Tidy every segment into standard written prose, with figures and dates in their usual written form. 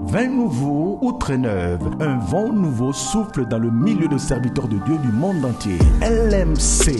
Vin nouveau ou très neuve, un vent nouveau souffle dans le milieu de serviteurs de Dieu du monde entier. LMC,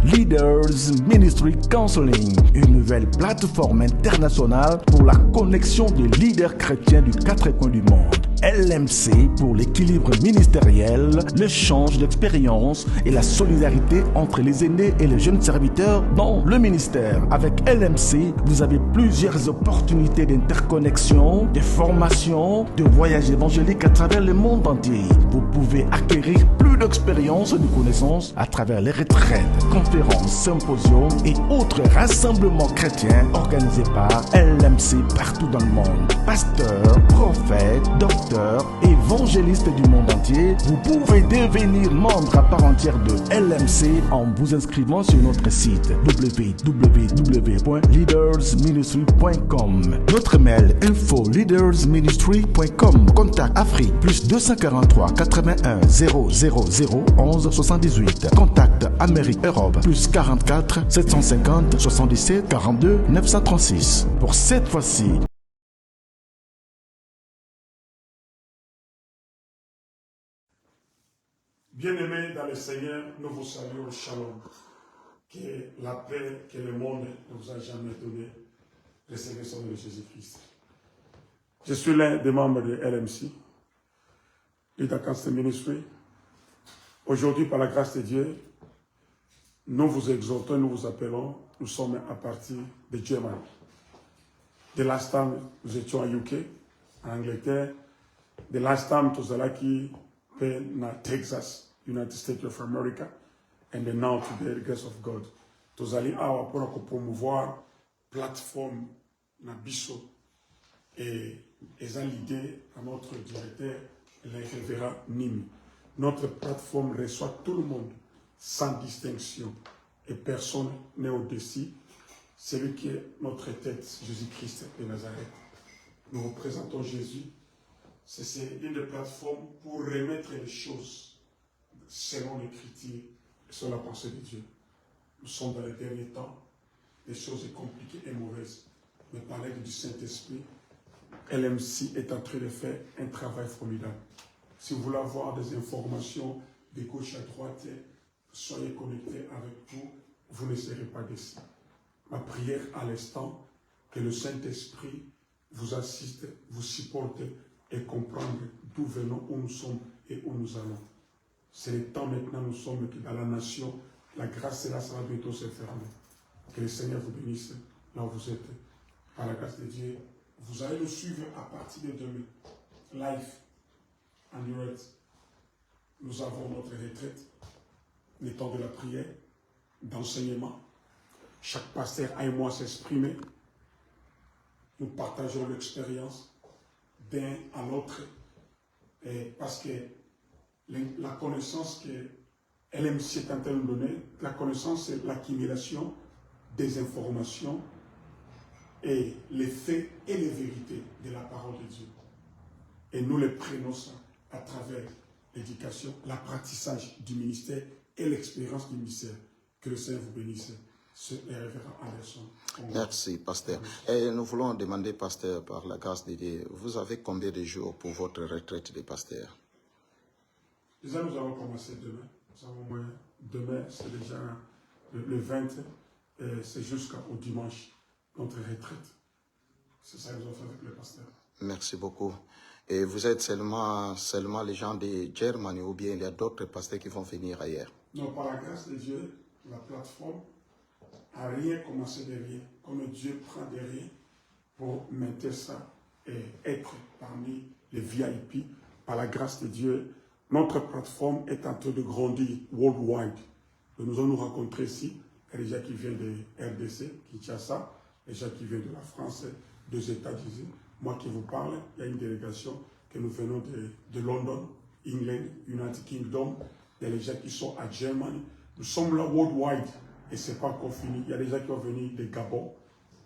Leaders Ministry Counseling, une nouvelle plateforme internationale pour la connexion des leaders chrétiens du quatre coins du monde. LMC pour l'équilibre ministériel, l'échange d'expériences et la solidarité entre les aînés et les jeunes serviteurs dans le ministère. Avec LMC, vous avez plusieurs opportunités d'interconnexion, de formation, de voyages évangéliques à travers le monde entier. Vous pouvez acquérir plus d'expérience et de connaissances à travers les retraites, conférences, symposiums et autres rassemblements chrétiens organisés par LMC partout dans le monde. Pasteurs, prophètes, docteurs, évangélistes du monde entier, vous pouvez devenir membre à part entière de LMC en vous inscrivant sur notre site www.leadersministry.com. Notre mail info@leadersministry.com. Contact Afrique +243 81 000 11 78. Contact Amérique Europe +44 750 77 42 936. Pour cette fois-ci, bien-aimés dans le Seigneur, nous vous saluons le shalom. Que la paix que le monde ne vous a jamais donnée, recevez son nom de Jésus-Christ. Je suis l'un des membres de LMC, Leader Council Ministry. Aujourd'hui, par la grâce de Dieu, nous vous exhortons, nous vous appelons, nous sommes à partir de Germany. The last time, nous étions à UK, en Angleterre. The last time, nous étions aquí na Texas, United States of America, and then now today, the grace of God. Nous allons pour promouvoir plateforme na biso et l'idée à notre directeur, le révérend Nimi. Notre plateforme reçoit tout le monde sans distinction et personne n'est au-dessus. Celui qui est notre tête, Jésus-Christ de Nazareth. Nous représentons Jésus. C'est une des plateformes pour remettre les choses selon l'Écriture et selon la pensée de Dieu. Nous sommes dans les derniers temps, des choses compliquées et mauvaises. Mais par l'aide du Saint-Esprit, LMC est en train de faire un travail formidable. Si vous voulez avoir des informations de gauche à droite, soyez connectés avec nous, vous ne serez pas déçus. Ma prière à l'instant, que le Saint-Esprit vous assiste, vous supporte et comprendre d'où venons, où nous sommes et où nous allons. C'est le temps maintenant, nous sommes dans la nation, la grâce et la ça va bientôt se fermer. Que le Seigneur vous bénisse là où vous êtes. Par la grâce de Dieu, vous allez nous suivre à partir de demain. Live, en direct. Nous avons notre retraite, le temps de la prière, d'enseignement. Chaque pasteur a et moi s'exprimer. Nous partageons l'expérience d'un à l'autre. Parce que la connaissance que LMC est en train de nous donner, la connaissance, c'est l'accumulation des informations et les faits et les vérités de la parole de Dieu. Et nous les prenons ça à travers l'éducation, l'apprentissage du ministère et l'expérience du ministère. Que le Seigneur vous bénisse. C'est le révérend Anderson. Merci, pasteur. Et nous voulons demander, pasteur, par la grâce de Dieu, vous avez combien de jours pour votre retraite de pasteur? Déjà, nous allons commencer demain. Demain, c'est déjà le 20, c'est jusqu'au dimanche, notre retraite. C'est ça que nous avons fait avec le pasteur. Merci beaucoup. Et vous êtes seulement les gens de Germany ou bien il y a d'autres pasteurs qui vont venir ailleurs? Non, par la grâce de Dieu, la plateforme n'a rien commencé de rien. Comme Dieu prend de rien pour mettre ça et être parmi les VIP, par la grâce de Dieu, notre plateforme est en train de grandir worldwide. Nous allons nous rencontrer ici. Il y a des gens qui viennent de RDC, Kinshasa, des gens qui viennent de la France, des États-Unis. Moi qui vous parle, il y a une délégation que nous venons de London, England, United Kingdom. Il y a des gens qui sont à Germany. Nous sommes là worldwide et ce n'est pas encore fini. Il y a des gens qui vont venir de Gabon,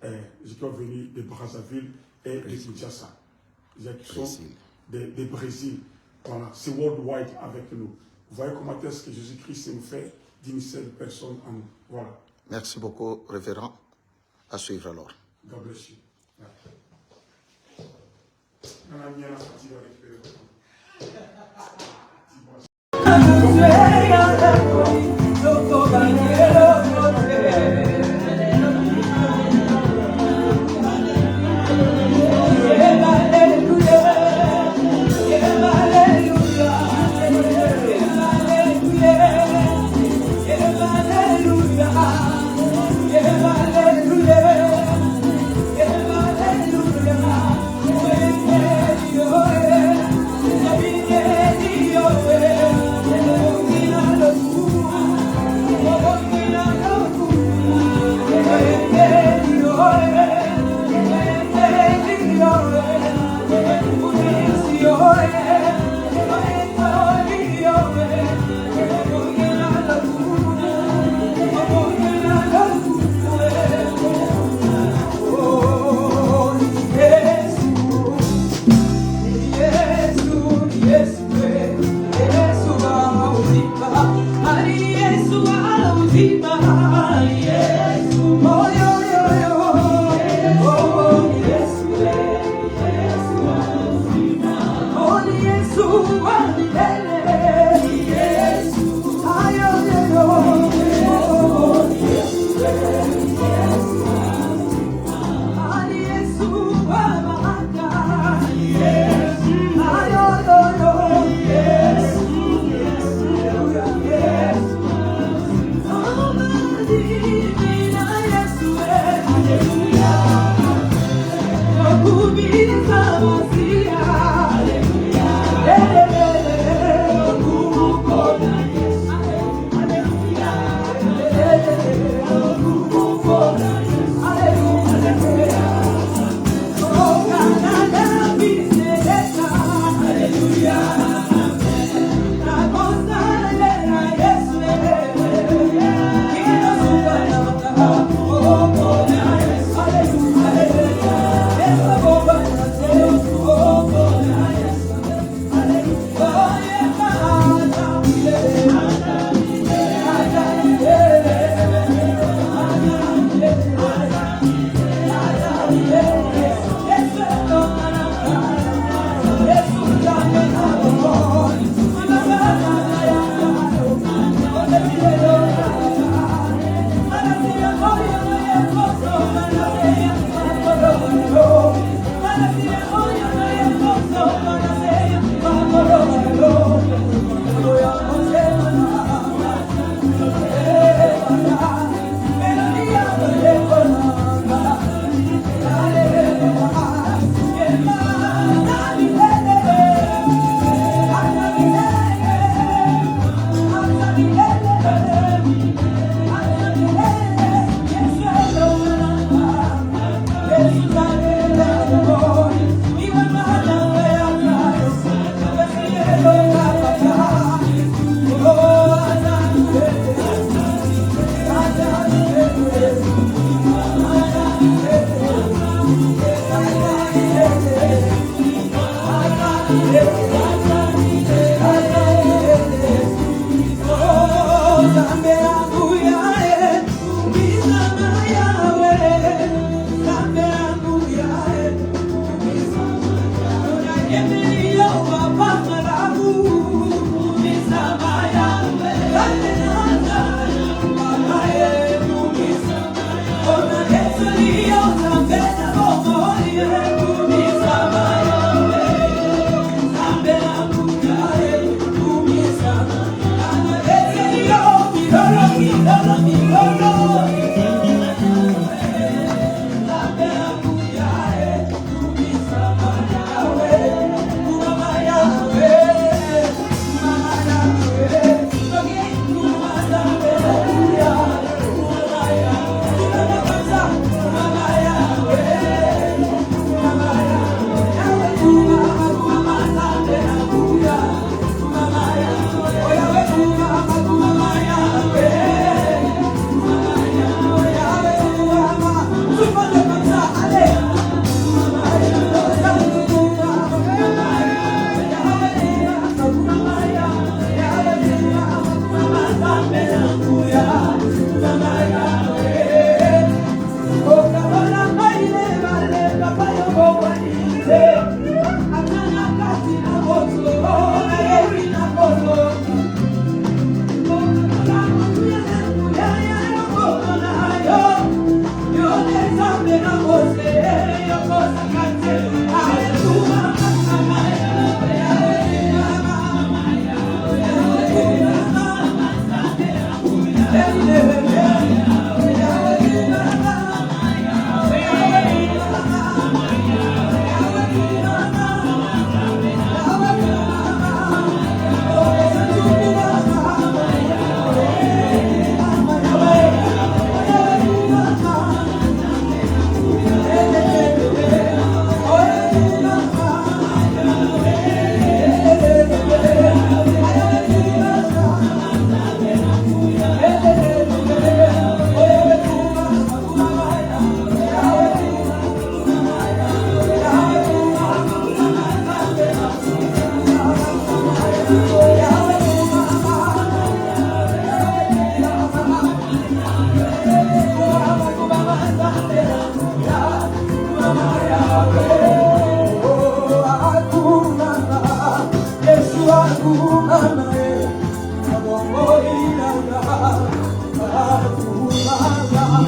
des gens qui vont venir de Brazzaville et de Kinshasa. Des gens qui sont de Brésil. Voilà, c'est worldwide avec nous. Vous voyez comment est-ce que Jésus-Christ nous fait d'une seule personne en nous. Voilà. Merci beaucoup, révérend. À suivre alors. God bless you. Yeah. Yes.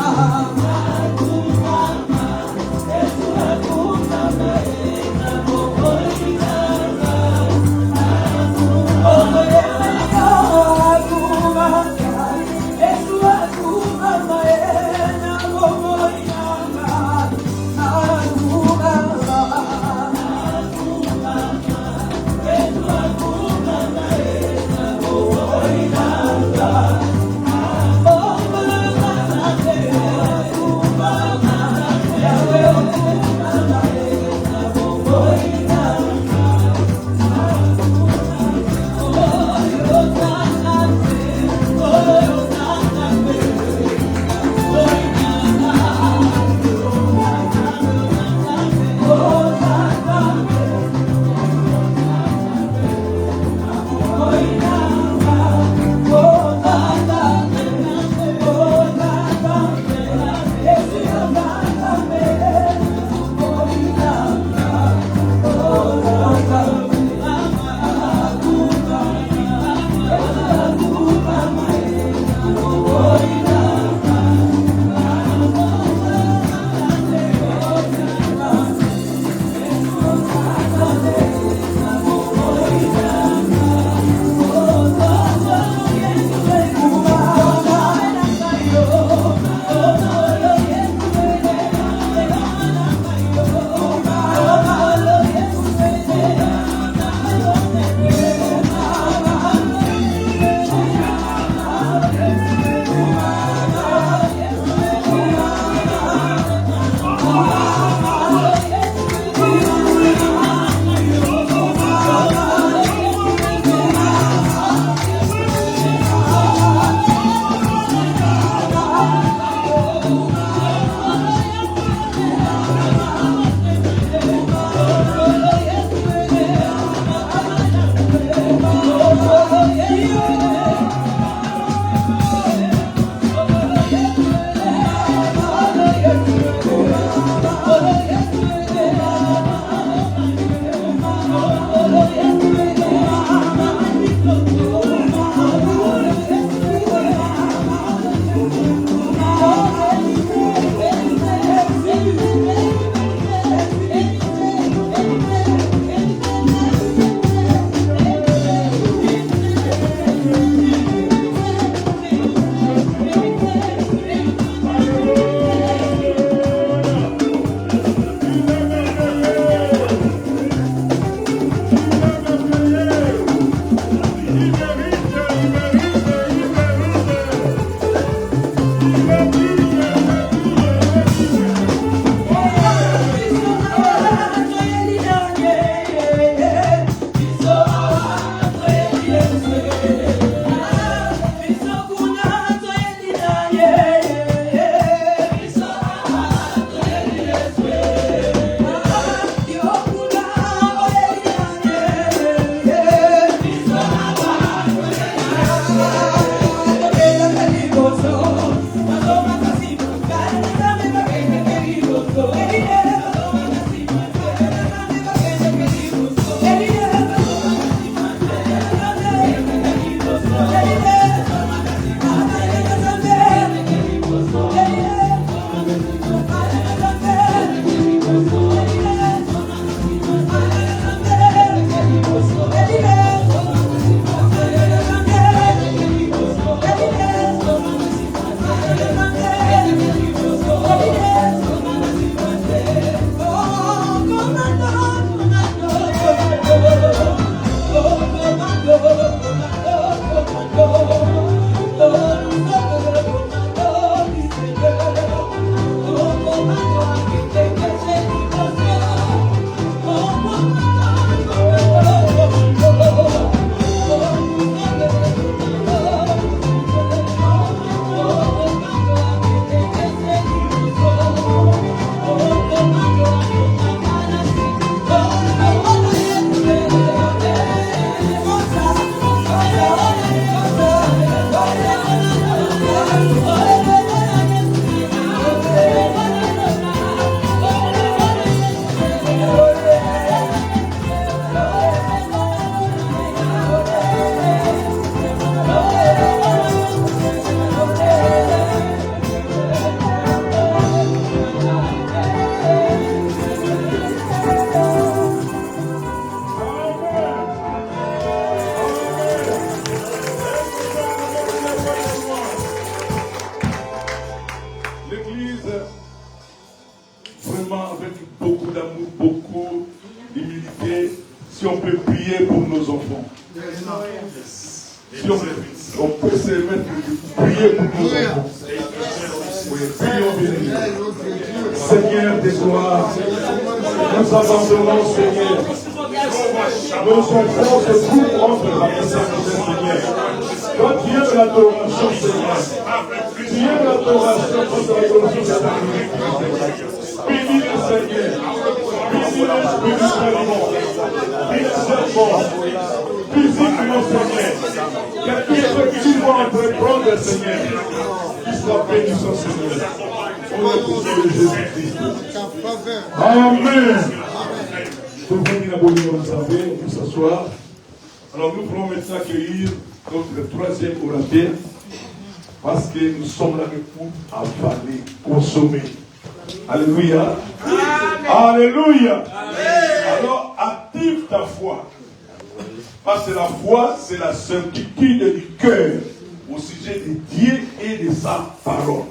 Oh, l'église vraiment avec beaucoup d'amour, beaucoup d'humilité, si on peut prier pour nos enfants. Si on peut se mettre de prier pour nos enfants. Oui, prions bien. Seigneur des gloires, nous abandonnons, Seigneur. Nos enfants se trouvent entre la présence de Seigneur. Toi, tu es l'adoration, Seigneur. Tu es l'adoration contre l'adoration de ta vie. Bénis le Seigneur. Bénis-le spirituellement. Physiquement. Physiquement, Seigneur. Quelque chose que tu vas entreprendre, Seigneur. Qu'il soit béni, son Seigneur. Au nom de Jésus-Christ. Amen. Pour venir à Bolivie, vous savez, pour s'asseoir. Alors nous pourrons maintenant accueillir notre troisième orateur, parce que nous sommes là pour avaler, consommer. Alléluia. Amen. Alléluia. Amen. Alors active ta foi. Parce que la foi, c'est la certitude du cœur au sujet de Dieu et de sa parole.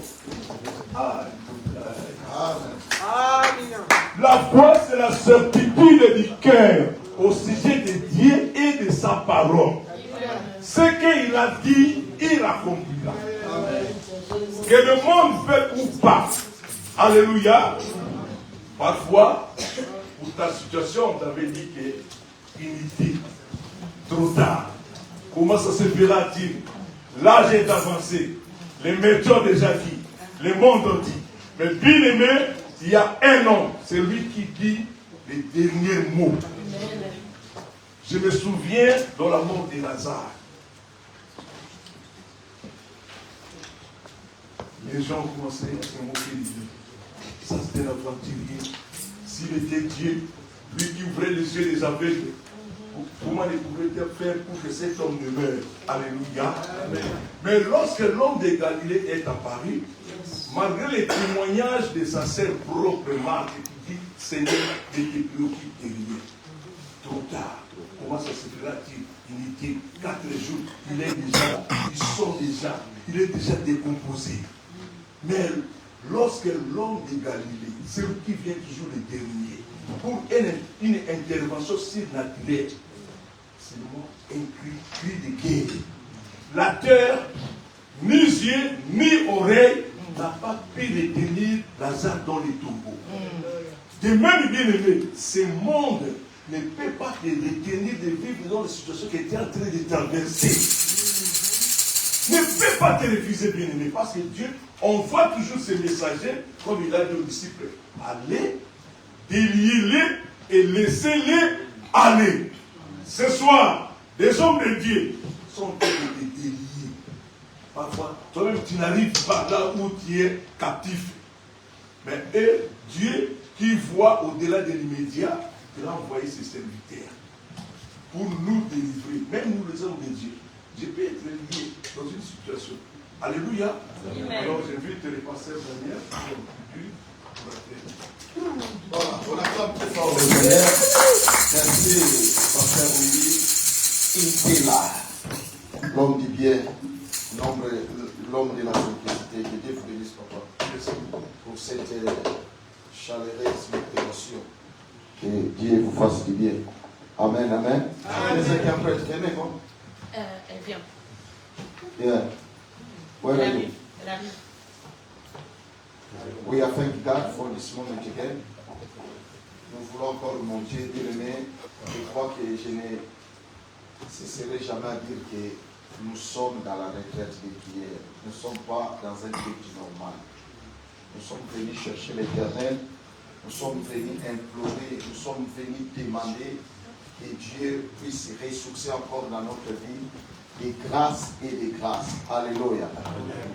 La foi, c'est la certitude du cœur au sujet de Dieu et de sa parole. Ce qu'il a dit, il accomplira. Que le monde fait ou pas. Alléluia. Parfois, pour ta situation, on t'avait dit que inutile, trop tard. Comment ça se fera-t-il? L'âge est avancé. Les médecins ont déjà dit. Le monde a dit. Mais bien aimé, il y a un homme, c'est lui qui dit les derniers mots. Je me souviens dans la mort de Lazare. Les gens ont commencé à se moquer de lui. Ça c'était l'aventurier. S'il était Dieu, lui qui ouvrait les yeux des aveugles, comment il pouvait faire pour que cet homme ne meure? Alléluia. Amen. Mais lorsque l'homme de Galilée est apparu, malgré les témoignages de sa sœur propre Marthe, qui dit Seigneur, ne te préoccupe de rien. Trop tard. Comment ça se fera-t-il? Inutile. 4 jours, il est déjà décomposé. Mais lorsque l'homme de Galilée, celui qui vient toujours le dernier, pour une intervention surnaturelle, c'est le mot un cri de guerre. La terre, ni yeux, ni oreilles, n'a pas pu retenir Lazare dans les tombeaux. De même, bien aimé, ce monde ne peut pas te retenir de vivre dans la situation que tu es en train de traverser. Ne peut pas te refuser, bien aimé, parce que Dieu envoie toujours ses messagers, comme il a dit aux disciples, allez, déliez-les et laissez-les aller. Ce soir, des hommes de Dieu sont en train de délier. Parfois, toi-même, tu n'arrives pas là où tu es captif. Mais eux, Dieu, qui voit au-delà de l'immédiat, il a envoyé ses serviteurs pour nous délivrer. Même nous, les hommes de Dieu. Je peux être lié dans une situation. Alléluia. Amen. Alors, j'invite les pasteurs Daniel Voilà, on acclame très fort le Seigneur. Merci, pasteur Willy. Intela, l'homme du bien, l'homme de la simplicité. Que Dieu vous bénisse, papa. Merci pour cette chaleureuse émotion. Que Dieu vous fasse du bien. Amen, amen. Amen. C'est qu'un prêtre, Elle vient. Yeah. Where are you? Elle arrive. We are thank God for this moment again. Nous voulons encore, mon Dieu, bien-aimé. Je crois que je ne cesserai jamais à dire que nous sommes dans la retraite des prières. Nous ne sommes pas dans un culte normal. Nous sommes venus chercher l'Éternel. Nous sommes venus implorer. Nous sommes venus demander que Dieu puisse ressourcer encore dans notre vie des grâces et des grâces. Alléluia.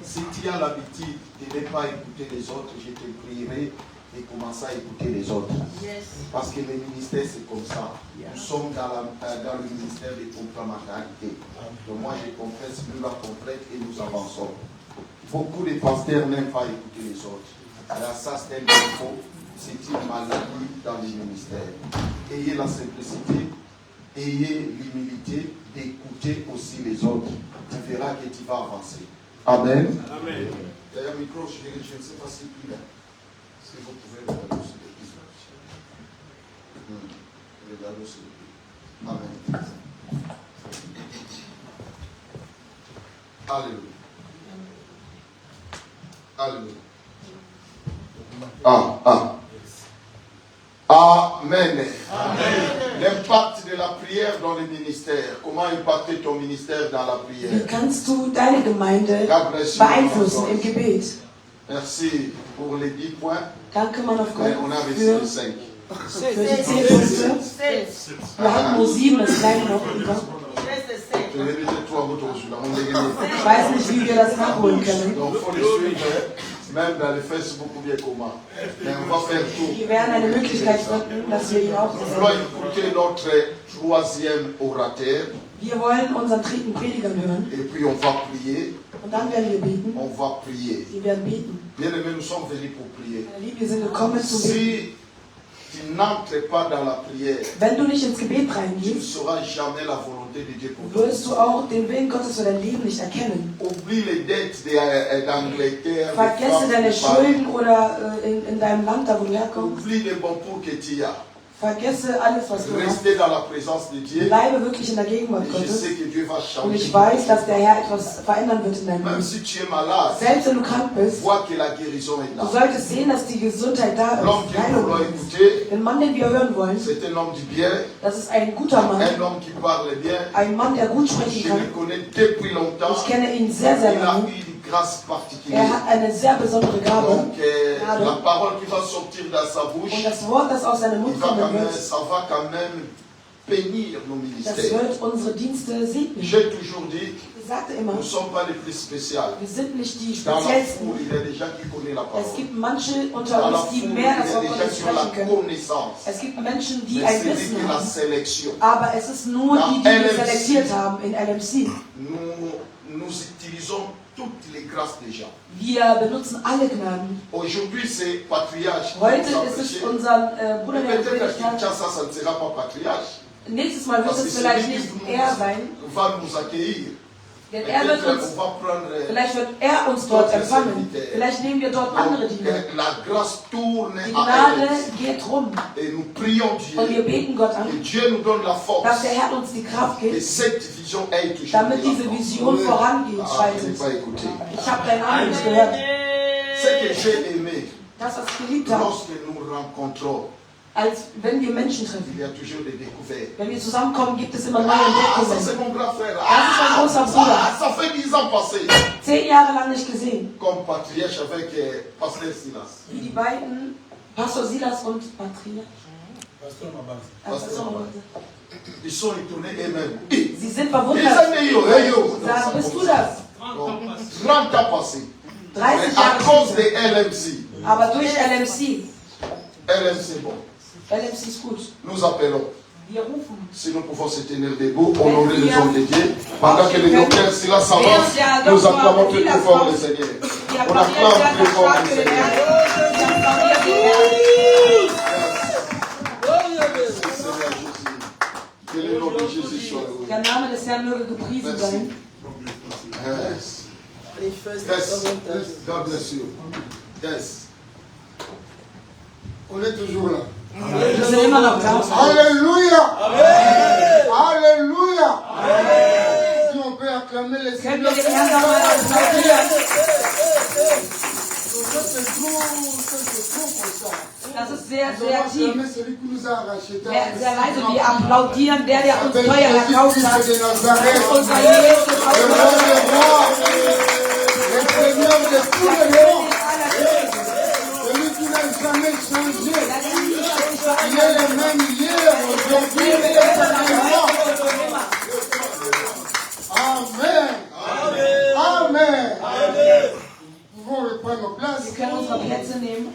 Si tu as l'habitude de ne pas écouter les autres, je te prierai de commencer à écouter les autres. Yes. Parce que le ministère, c'est comme ça. Nous sommes dans le ministère de complémentarité. Donc moi, je compresse, nous la complète et nous avançons. Beaucoup de pasteurs n'aiment pas écouter les autres. Alors ça, c'est un défaut. C'est une maladie dans le ministère. Ayez la simplicité, ayez l'humilité d'écouter aussi les autres. Tu verras que tu vas avancer. Amen. Amen. Il y a un micro, je ne sais pas s'il prie là. Si vous pouvez regarder sur l'église. Regardez sur l'église. Amen. Alléluia. Alléluia. Amen. L'impact de la prière dans le ministère. Comment impacter ton ministère dans la prière? Wie kannst du deine Gemeinde beeinflussen im Gebet? Merci pour les 10 points. Danke, Mann auf Gott, Mais on a reçu für les 5. die 10 Punkte. Wir hatten nur 7, es bleiben noch über. Ich weiß nicht, wie wir das nachholen können. Donc, il faut les suivre, même dans les Facebook ou bien comment. Mais on va faire tout. Wir werden eine Möglichkeit finden, dass wir ihn auch Nous voulons écouter notre troisième orateur. Wir wollen unseren dritten Prediger hören. Et puis on va prier. Und dann werden wir beten. On va prier. Wir werden beten. Bien aimés, nous sommes venus pour prier. Meine Liebe, wir sind gekommen zu beten. Si tu n'entres pas dans la prière, Wenn du nicht ins Gebet tu ne reingehst, sauras jamais la volonté de Dieu pour toi. wirst du auch den Willen Gottes für dein Leben nicht erkennen. Oublie les dettes d'Angleterre. Vergesse deine Schulden oder in deinem Land, da wo du herkommst. Oublie les bons pour que tu as. Vergesse alles, was du hast. Restez dans la présence de Dieu. Bleibe wirklich in der Gegenwart Je Gottes. sais que Dieu va Und ich changer. weiß, dass der Herr etwas verändern wird in deinem Même Leben. si tu es malade, Selbst wenn du krank bist, vois que la guérison est du là. solltest sehen, dass die Gesundheit da L'homme ist. que nous Heilung voulons ist. écouter, Den Mann, den wir hören wollen, c'est un homme du bien, das ist ein guter Mann. un homme qui parle bien. Ein Mann, der gut sprechen Je kann. le connais depuis longtemps. Ich kenne ihn sehr, sehr Il a lange. eu une grâce Er particulière. hat eine sehr besondere Gabe. Donc, la parole qui va sortir dans sa bouche, Und das Wort, das aus seinem il Mund va kommen quand même, wird, ça va quand même bénir nos das ministères. wird unsere Dienste segnen. J'ai toujours dit, Ich sagte immer, nous ne sommes pas les plus spéciaux. wir sind nicht die Dans la foule, Speziellsten. il y a des gens qui connaissent la Es parole. gibt manche unter Dans la uns, die foule, il y mehr das a Wort des gens Gottes qui ont la sprechen können. connaissance. Es gibt Menschen, die Mais ein c'est lui Wissen qui la haben. sélection. Aber es ist nur die, die wir selektiert haben in LMC. Nous utilisons toutes les grâces des gens. Wir benutzen alle Gnaden. Aujourd'hui, c'est patriarche. Heute ist es unser Bruder, der Peut-être gepredigt à hat. Kinshasa, ça ne sera pas patriarche. Nächstes Mal wird Parce que es c'est vielleicht lui nicht qui er sein, va nous accueillir. denn er wird Peut-être uns, on va prendre vielleicht wird er uns dort empfangen. Vielleicht nehmen wir dort andere Dinge. la grâce tourne Die à Gnade elle. geht rum Et nous prions und wir Dieu. beten Gott Et an, Dieu nous donne la dass force. der Herr uns die Kraft Et gibt, cette vision aille toujours. damit diese Vision vorangeht, Ah, je n'ai schreitet. pas écouté. Ich habe deinen Namen nicht gehört. Ce que j'ai aimé, Das, was ich geliebt habe, lorsque nous rencontrons, als wenn wir Menschen treffen. il y a toujours des découvertes. Wenn wir zusammenkommen, gibt es immer neue Ah, ça Entdeckungen. c'est mon grand frère. Das ist mein großer Bruder. Ça fait 10 ans passés. 10 Jahre lang nicht gesehen. Comme patriarche avec Pasteur Silas. Wie die beiden, Pastor Silas und Patria. Ils sont étonnés eux-mêmes. Sie sind Ils verwundert. disaient, yo, hey, yo. Sie sagen, bist du das? 30 ans passés. 30 Mais à Jahre cause später. de LMC, Aber durch LMC. LMC, bon, LMC ist gut. nous appelons. Wir rufen. Si nous pouvons se tenir debout, honorer les hommes de Dieu, pendant que le docteur Silas s'avance, Ja, nous doch, acclamons aber très Silas fort kommt. le Seigneur. Die On acclame très fort le Seigneur. Seigneur Jésus, que le nom de Jésus soit loué. Der Name des Herrn möge gepriesen sein. Yes. Yes. God bless you. Yes. On est toujours là. Wir sind immer noch da. Alléluia. Alléluia. Si on peut acclamer les Können Seigneur. wir den Herrn nochmal applaudieren? C'est trop pour ça. Das ist sehr, Nous sehr allons tief. acclamer celui qui nous a arraché. Sehr leise. Wir applaudieren, der uns teuer erkauft hat. de Nazareth. Unser Jesus aus Le roi des rois. Le Seigneur de tous les rois. Celui qui n'a jamais changé. Il est le même hier, aujourd'hui et éternellement. Amen. Amen. Nous pouvons reprendre nos places. Wir können unsere Plätze nehmen.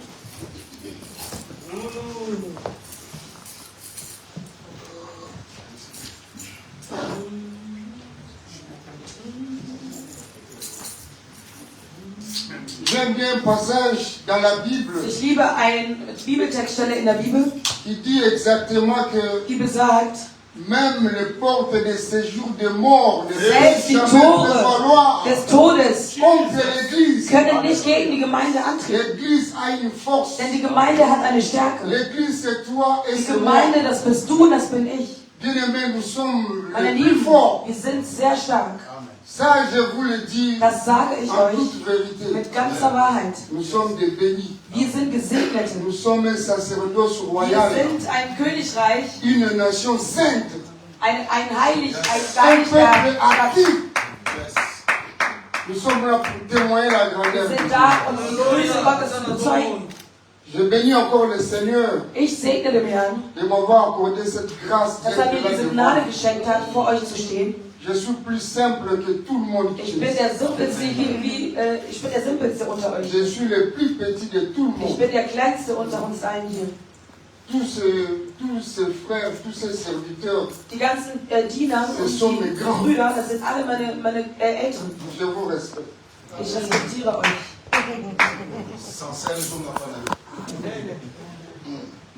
J'aime bien un passage dans la Bible Ich liebe eine Bibeltextstelle in der Bibel, qui dit exactement que die besagt, Même les portes des séjours de mort ne Selbst die peuvent jamais Tore prévaloir des Todes contre l'Église. können nicht gegen die Gemeinde antreten. L'Église a une force. Denn die Gemeinde hat eine Stärke. L'Église c'est toi et Die c'est moi. Gemeinde, das bist du und das bin ich. Bien-aimés, nous sommes Meine les plus Lieben, forts. wir sind sehr stark. Ça, je vous le dis Das sage ich en euch toute vérité. mit ganzer Wahrheit. Nous sommes des bénis. Wir sind Gesegnete. Nous sommes un sacerdoce Wir royal. sind ein Königreich, Une nation sainte. ein Un peuple Stadt. actif. Nous sommes là pour témoigner la Wir grandeur de sind Dieu. da, um die Größe Gottes zu bezeugen. Je bénis encore le Seigneur Ich segne dem Herrn, de m'avoir accordé cette grâce dass er mir d'être là diese devant. Gnade geschenkt hat, vor euch zu stehen. Je suis plus simple que tout le monde Ich qui bin est der Simpelste ich bin der Simpelste unter euch. Je suis le plus petit de tout le Ich monde. bin der Kleinste unter uns allen hier. Tous ces frères, tous ces serviteurs, Die ganzen Diener und Ce sont die mes grands. Brüder, das sind alle meine Älteren. je vous respecte. Ich respektiere euch.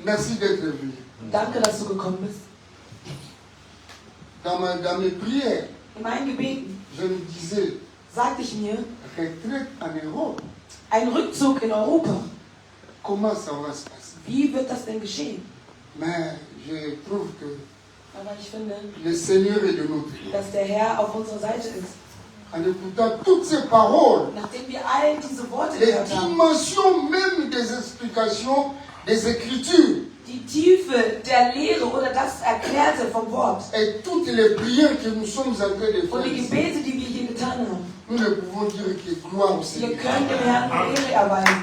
Merci d'être venu. Danke, dass du gekommen bist. Dans mes prières, In meinen Gebeten je me disais, sagte ich mir, retraite en Europe, ein Rückzug in Europa. comment ça va se passer? Wie wird das denn geschehen? Mais je trouve que Aber ich finde, le Seigneur est de notre côté. dass der Herr auf unserer Seite ist. En écoutant toutes ces paroles, Nachdem wir all diese Worte les gehört haben, dimensions même des explications des Écritures die Tiefe der Lehre oder das Erklärte vom Wort et toutes les prières que nous sommes en train de und die faire, Gebete, die wir hier getan haben, nous ne pouvons dire que gloire au wir Seigneur. können dem Herrn Ehre erweisen.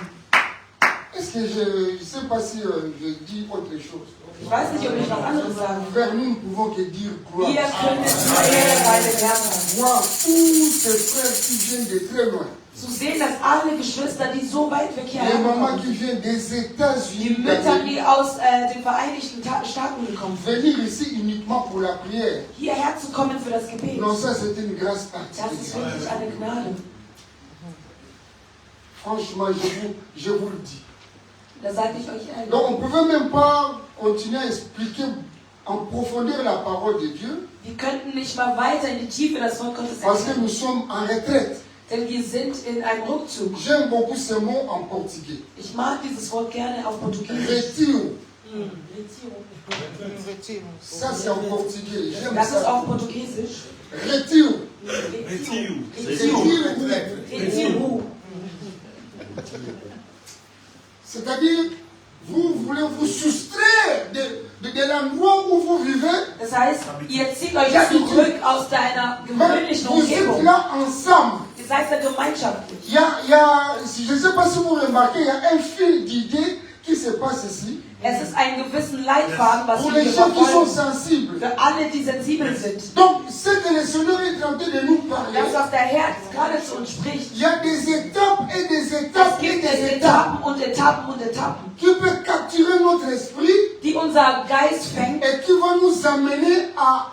Est-ce que je ne sais pas si je dis autre chose. Ich weiß nicht, ob ich was anderes sagen will. Frère, nous ne pouvons que dire gloire. Wir können nur Ehre bei dem Herrn haben. Voir tous ces frères qui viennent de très loin. Zu sehen, dass alle Geschwister, die so weit weg Les hierher mamans kommen, qui viennent des die États-Unis, Mütter, die aus den Vereinigten Staaten gekommen sind, venir ici uniquement pour la prière. hierher zu kommen für das Gebet, Non, ça c'est une grâce das ist particulière. wirklich eine Gnade. Franchement, je vous le dis. Da sage ich euch ehrlich. Donc on ne pouvait même pas continuer à expliquer en profondeur la parole de Dieu Wir könnten nicht mal weiter in die Tiefe das Wort Gottes parce que erklären, nous sommes en retraite. denn wir sind in einem Rückzug. J'aime beaucoup ce mot en portugais. Ich mag dieses Wort gerne auf Portugiesisch. Retiro. Ça c'est en portugais. J'aime Das ist ça. auf Portugiesisch. Retiro. Retiro. Retiro. C'est-à-dire, vous voulez vous soustraire de l'endroit où vous vivez, Das heißt, ihr zieht euch zurück aus deiner mais gewöhnlichen vous êtes Umgebung. là ensemble. Ihr seid da gemeinschaftlich. Il y a, je ne sais pas si vous remarquez, il y a un fil d'idées qui se passe ici. Es ist ein gewissen Leitfaden, was Pour wir les hier gens qui sont verfolgen. sensibles. Für alle, die sensibel sind. Donc, ce que le Seigneur est en train de nous parler, Das, was der Herr jetzt gerade zu uns spricht, il y a des étapes et des es étapes et gibt es des étapes Etappen und Etappen und Etappen, qui peuvent capturer notre esprit die unser Geist fängt et qui vont nous amener à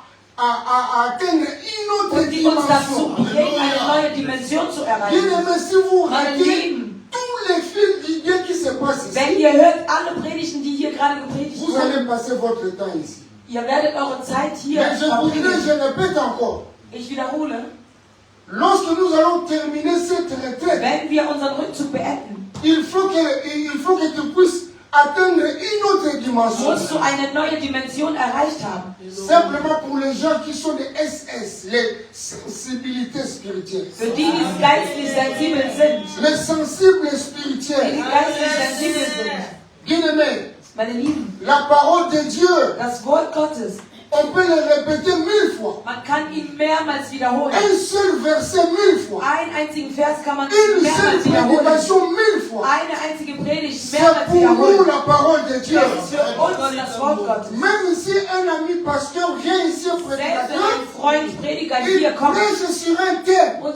atteindre une autre und die uns dazu dimension. bringen, eine neue Dimension zu Bien erreichen. aimé, si vous Meine regardez Lieben, tous les fils d'idées qui se passent wenn ici, ihr hört alle Predigten, die hier gerade gepredigt vous wurden, allez passer votre temps ici. ihr werdet eure Zeit hier Mais je voudrais, verbringen. je répète encore, Ich wiederhole, lorsque nous allons terminer cette retraite, wenn wir unseren Rückzug beenden, il faut que tu puisses atteindre une autre dimension. musst du eine neue Dimension erreicht haben. Simplement pour les gens qui sont des SS, les sensibilités spirituelles. Für die, die geistlich sensibel sind, Les sensibles die spirituels. geistlich sensibel sind. Bien aimés, Meine Lieben, la parole de Dieu, das Wort Gottes, on peut le répéter 1000 fois. man kann ihn mehrmals wiederholen. Un seul verset 1000 fois. Einen einzigen Vers kann man Une seule mehrmals wiederholen. prédication 1000 fois. Eine einzige Predigt C'est mehrmals pour nous wiederholen. la parole de Dieu. Das ist für uns das Wort Gottes. Même si un ami pasteur vient ici au Selbst wenn prédicateur, ein Freund Prediger il hier kommt prêche sur un thème. und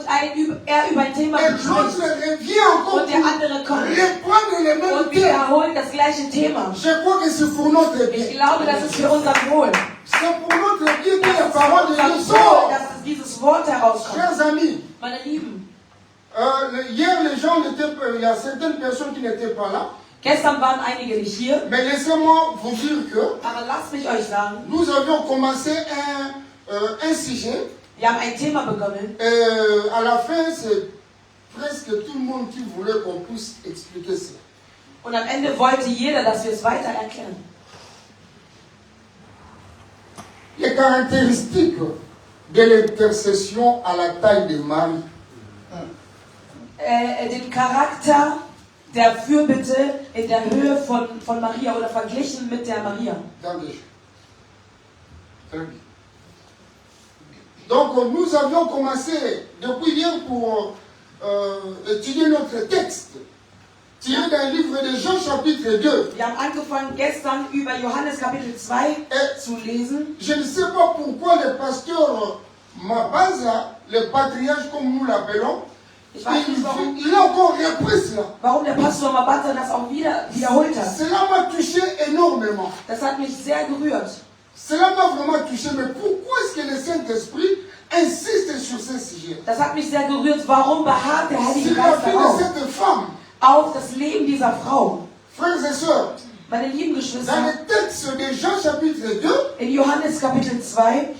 er über ein Thema Et l'autre spricht revient encore und der pour andere kommt reprendre le même und thème. wiederholt das gleiche Thema. Je crois que c'est pour notre Ich bien. glaube, das ist für unser Wohl. C'est pour notre bien que Das la ist parole für de Dieu unser Wohl, sort. dass dieses Wort herauskommt. Chers amis, Meine Lieben, hier les gens n'étaient pas, il y a certaines personnes qui n'étaient pas là, Gestern waren einige nicht hier, Mais laissez-moi vous dire que aber lasst mich euch sagen, nous avions commencé un sujet. wir haben ein Thema begonnen. À la fin, c'est presque tout le monde qui voulait qu'on puisse expliquer ça. Und am Ende wollte jeder, dass wir es weiter erklären. Les caractéristiques de l'intercession à la taille de Marie. Den Charakter der Fürbitte in der Höhe von Maria oder verglichen mit der Maria. Donc nous avions commencé depuis hier pour étudier notre texte, tiré d'un livre de Jean chapitre 2. Wir haben angefangen gestern über Johannes Kapitel 2 zu lesen. Je ne sais pas pourquoi le pasteur Mabaza, le patriarche comme nous l'appelons, il a encore repris cela. Warum der Pastor Mabaza das auch wiederholt hat. Cela m'a touché énormément. Das hat mich sehr gerührt. Cela m'a vraiment touché. Mais pourquoi est-ce que le Saint-Esprit insiste sur ce sujet? Das hat mich sehr gerührt. Warum beharrt der Heilige C'est la Geist vie de darauf? cette femme. Auf das Leben dieser Frau. Frères et sœurs, Meine lieben dans Geschwister, le texte de Jean chapitre 2, in Johannes Kapitel 2,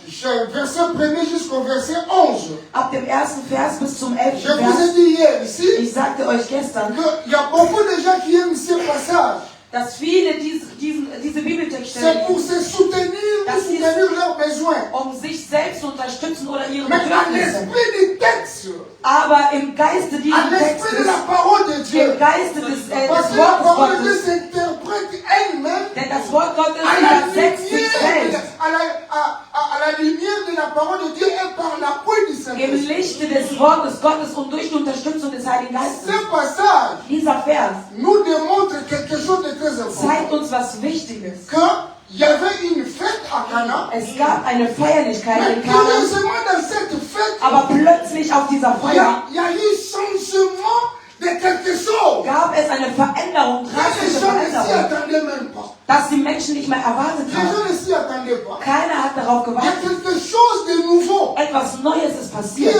verset 1er jusqu'au verset 11, ab dem ersten Vers bis zum 11. je vous ai Vers, dit hier ici ich sagte euch gestern, qu'il y a beaucoup de gens qui aiment ce passage. dass viele diese Bibeltexte C'est pour se soutenir ou soutenir leurs besoins. sich selbst zu unterstützen oder ihre Mais à Bedürfnisse. l'esprit du texte, Aber im Geiste à dieses l'esprit de Textes, la parole de Dieu, im Geiste des parce que la Wortes parole de Dieu Gottes, s'interprète elle-même denn das Wort Gottes à la übersetzt sich selbst à la lumière de la parole de Dieu et par l'appui du im Saint-Esprit. Lichte des Wortes Gottes und durch die Unterstützung des Heiligen Geistes. Ce passage Dieser Vers nous démontre quelque chose de très important. zeigt uns was Wichtiges. Qu'il y avait une fête à Cana, Es gab eine Feierlichkeit mais in Kana, curieusement dans cette fête, aber plötzlich auf dieser Feier il y a eu changement de quelque chose. gab es eine Veränderung, Les drastische gens ne s'y Veränderung, attendaient même pas. dass die Menschen nicht mehr erwartet Les haben. gens ne s'y attendaient pas. Keiner hat darauf Il y a gewartet. quelque chose de nouveau Etwas Neues ist passiert.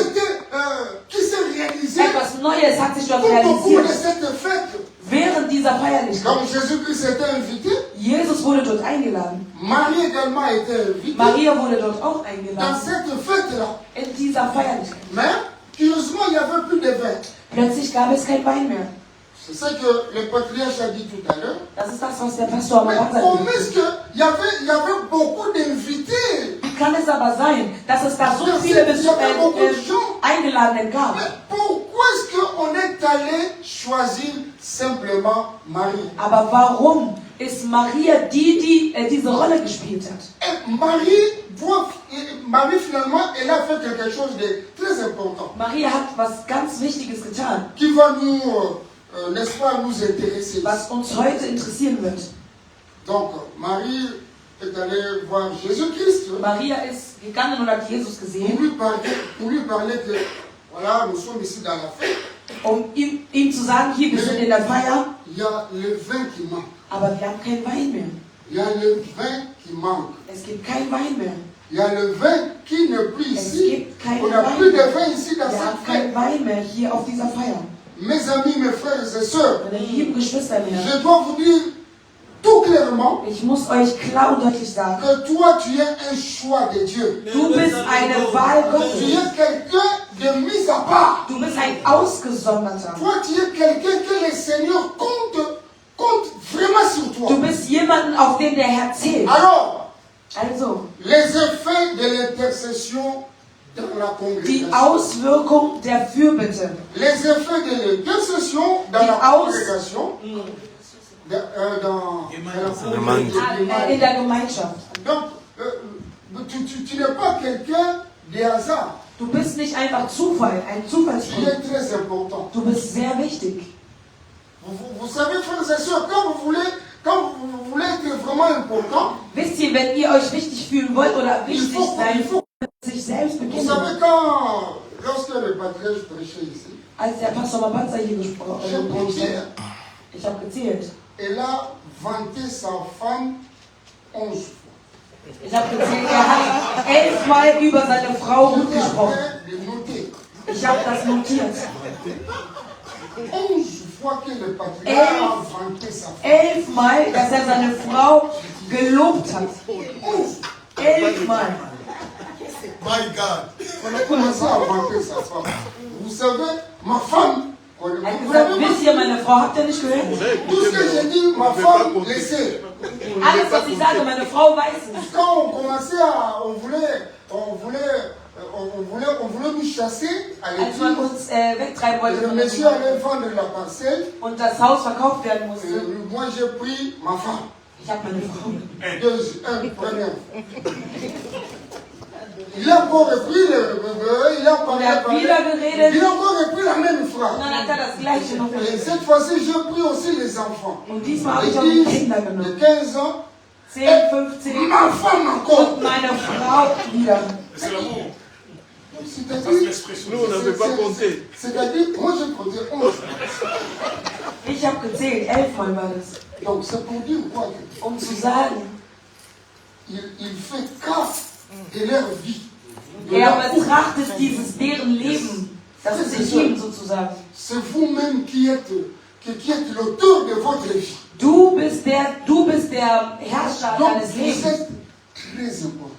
qui s'est réalisé Etwas Neues hat sich dort tout au cours de realisiert. cette fête. Während dieser Feierlichkeit. Donc Jésus-Christ était invité, Jesus wurde dort eingeladen. Marie également a été invitée Maria wurde dort auch dans eingeladen. cette fête-là. In dieser Feierlichkeit. Mais curieusement, il n'y avait plus de vin. Plötzlich gab es kein Wein mehr. C'est ça que le patriarche a dit tout à l'heure. Das ist das, was der Pastor Mais Mabaza comment sagt. est-ce qu'il y avait beaucoup d'invités? Wie kann es aber sein, dass es da so viele Eingeladenen gab? Mais pourquoi est-ce qu'on est allé choisir simplement Marie? Aber warum ist Maria die diese Rolle gespielt hat? Et Marie finalement, elle a fait quelque chose de très important Maria hat was ganz Wichtiges getan, qui va nous, n'est-ce pas, nous intéresser. was uns heute interessieren wird. Donc, Marie est allée voir Jésus-Christ Maria ist gegangen und hat Jesus gesehen, pour lui parler que, voilà, nous sommes ici dans la fête. ihm zu sagen, hier, wir sind in der Feier, Il y a le vin qui manque. aber wir haben kein Wein mehr. Il y a le vin qui manque. Es gibt kein Wein mehr. Il y a le vin qui n'est plus Es ici. gibt keinen On n'a plus de Wein vin ici dans mehr. Wir haben cette fête. kein Wein mehr hier auf dieser Feier. Mes amis, mes frères et sœurs, Meine lieben Geschwister, je dois vous dire tout clairement ich muss euch klar und deutlich sagen, que toi, tu es un choix de Dieu. du bist eine Wahl Tu Gottes. es quelqu'un de mis à part. Du bist ein Ausgesonderter. Toi, tu es quelqu'un que le Seigneur compte vraiment sur toi. Du bist jemanden, auf den der Herr zählt. Alors, Also, les effets de l'intercession dans la die congrégation. Auswirkung der Fürbitte. Les effets de l'intercession dans la congrégation. Dans In der Gemeinschaft. Donc, tu n'es pas quelqu'un de hasard. Du bist nicht einfach Zufall, ein Tu Zufallsfund. es très important. Du bist sehr wichtig. Vous savez, frères et sœurs, quand vous voulez être vraiment important, Wisst ihr, wenn ihr euch wichtig fühlen wollt oder wichtig sein, sich selbst vous bekennen. savez, lorsque le patriarche prêchait ici, Als der Pastor Mabaza hier gesprochen j'ai compté, hat, ich habe gezählt. elle a vanté sa femme 11 fois. Ich habe gezählt, er hat 11 Mal über seine Frau gut gesprochen. De noter. Ich habe das notiert. 11 fois. fois que le patriarche a vanté sa femme. 11 Mal, dass seine Frau gelobt hat. 11 Mal. My God. On a commencé à vanter sa femme. Vous savez, ma femme, Er hat gesagt, wisst ihr, meine Frau, habt ihr nicht gehört? tout ce que j'ai dit, ma femme le sait. Alles, was ich sage, meine Frau weiß es. Quand on commençait à, on voulait nous chasser à Als man l'église, uns wegtreiben wollte le von der monsieur Gemeinde allait vendre la parcelle. und das Haus verkauft werden musste, Moi j'ai pris ma femme. ich habe meine Frau. Première. Il a encore repris il a encore Er hat wieder geredet il a encore repris la même und phrase. dann hat er das Gleiche noch Et gesagt. cette fois-ci, j'ai pris aussi les enfants. Und diesmal habe ich auch die Kinder De genommen. 15 ans, 10, 15 ma femme encore. und meine Frau wieder. C'est l'amour. Ça, c'est C'est-à-dire, l'expression. Nous, on n'avait pas compté. c'est-à-dire, moi j'ai compté 11. Ich habe gezählt, 11 Mal war das. Donc c'est pour dire quoi? Zu sagen, Il fait cas de leur vie. De er leur couple. betrachtet deren Leben, das ist ihr Leben sozusagen. C'est vous-même qui êtes l'auteur de votre vie. Du bist der Herrscher Donc deines vous Lebens. êtes très important.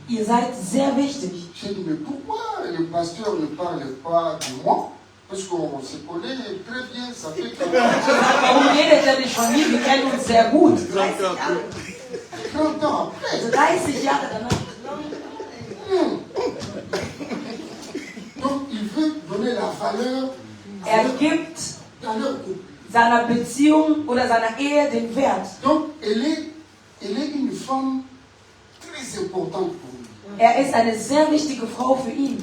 Ihr seid sehr wichtig. J'ai dit, mais pourquoi le pasteur ne parle pas de moi? Parce qu'on se connaît très bien, ça fait 30 Warum redet er nicht von mir? Wir kennen uns sehr gut. 30 ans après. 30 Jahre danach. Donc il veut donner la valeur Er gibt à leur couple. seiner Beziehung oder seiner Ehe den Wert. Donc elle est une femme très importante pour lui. Er ist eine sehr wichtige Frau für ihn.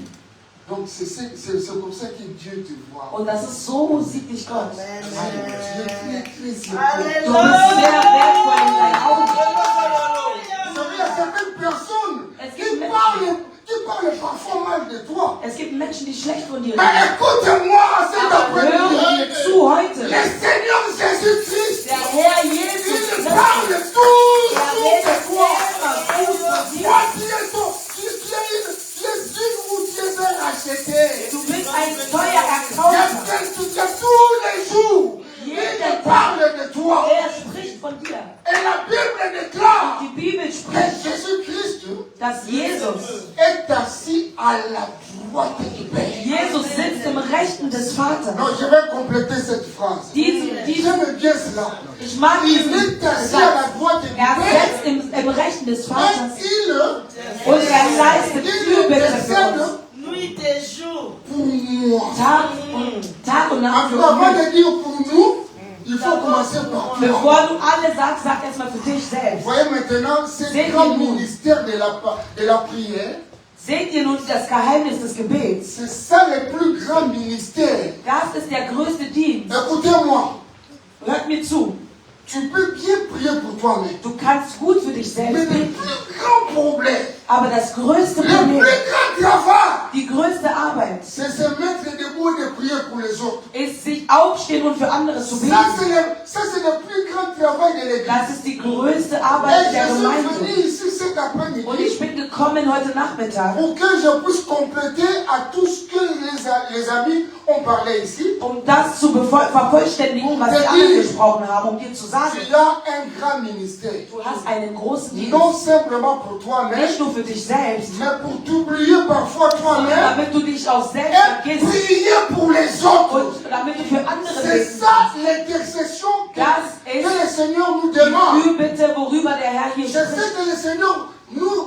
Donc c'est comme ça que Dieu te voit. Und das ist so sieht dich Gott. Tu es très Du important. bist sehr wertvoll in seinen Augen. Vous savez, il y a certaines personnes qui parlent parfois mal de toi. Es gibt Menschen, die schlecht von dir Mais reden. écoute-moi cet Aber höre après-midi. mir zu heute. Le Seigneur Jésus-Christ, Der Herr Jesus il Christus, parle er tout redet de toi. immer gut von dir. Toi, tu es une ou tu es un racheté. Du bist ein teuer Erkaufter. Quelqu'un qui tient tous les jours. Il parle de toi. Er spricht von dir. Et la Bible déclare Die Bibel que spricht, Jésus-Christ dass Jesus est assis à la droite du Père. Jesus sitzt im Rechten des Vaters. Non, je vais compléter cette phrase. J'aime bien cela. Ich mag Il diesen est assis à la Satz. droite du Er Père. sitzt im Rechten des Et Vaters il und er leistet Fürbitte für intercède uns. Nuit et jour. pour moi. Tag und Nacht für Avant uns. de dire pour nous, il faut commencer par toi. Bevor du alle sagst, sag erstmal für dich Vous selbst. voyez maintenant, c'est le grand ministère de la prière. Seht ihr nun das Geheimnis des Gebets? C'est ça le plus grand ministère. Das ist der größte Dienst. Écoutez-moi, Hört mir zu. tu peux bien prier pour toi-même. Du kannst gut für dich Mais selbst le beten. plus grand problème, Aber das größte le Problem, plus grand travail, die größte Arbeit, c'est se mettre debout et de prier pour les autres. ist sich aufstehen und für andere zu beten. Ça, c'est le plus grand travail de l'église. Das ist die größte Et Arbeit der je suis venu Gemeinde. ici cet après-midi Und ich bin gekommen heute Nachmittag, pour que je puisse compléter à tout ce que les amis ont parlé ici. um das zu vervollständigen, was die anderen gesprochen haben, um dir zu sagen, Tu as un grand ministère. du hast einen großen Dienst. Non simplement pour toi-même, Nicht nur für dich selbst, mais pour t'oublier parfois sondern toi-même damit du dich auch selbst et vergisst prier pour les autres. und damit du für andere C'est beten. ça l'intercession que Das le ist Seigneur nous die demande. Fürbitte, worüber der Herr hier C'est spricht. ce que le Seigneur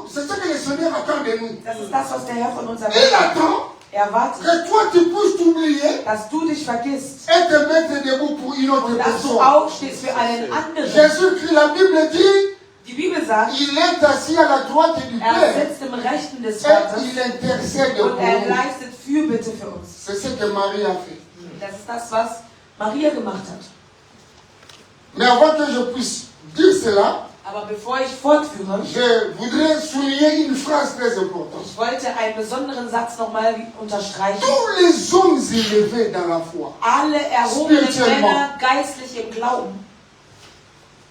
c'est ce que le Seigneur attend de nous. Das ist das, was der Herr von uns Il erwartet. attend Er wartet, que toi tu puisses t'oublier dass du dich vergisst et te mettre debout pour une autre und dass du personne. aufstehst für einen anderen. Jésus-Christ, la Bible dit, Die Bibel sagt, il est assis à la droite du er Père sitzt im Rechten des et Vaters il intercède pour und er nous. leistet Fürbitte für uns. C'est ce que Marie a fait. Das ist das, was Maria gemacht hat. Mais avant que je puisse dire cela, Aber bevor ich fortführe, je voudrais souligner une phrase très importante. ich wollte einen besonderen Satz nochmal unterstreichen. Tous les hommes élevés dans la foi, Alle erhobenen Spirituellement. Männer geistlich im Glauben.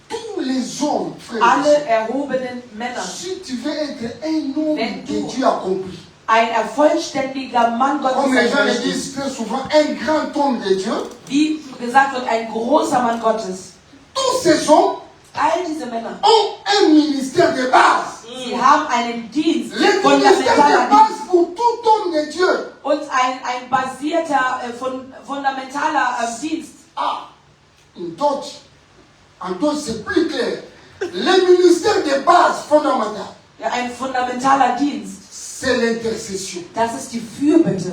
tous les hommes, frères et Alle sœurs, erhobenen Männer. si tu veux être un homme Wenn que du Dieu a accompli, ein vollständiger Mann Gottes Comme les gens sein le möchte. disent très souvent, un grand homme de Dieu. Wie gesagt wird, ein großer Mann Gottes. Tous ces hommes All diese Männer, ont un ministère de base. sie haben einen Dienst, Le ministère fundamentaler de base pour tout homme de Dieu. und ein basierter, fundamentaler Dienst. Ah, en Deutsch c'est plus clair. Le ministère de base fondamental, Ja, ein fundamentaler Dienst, c'est l'intercession. das ist die Fürbitte.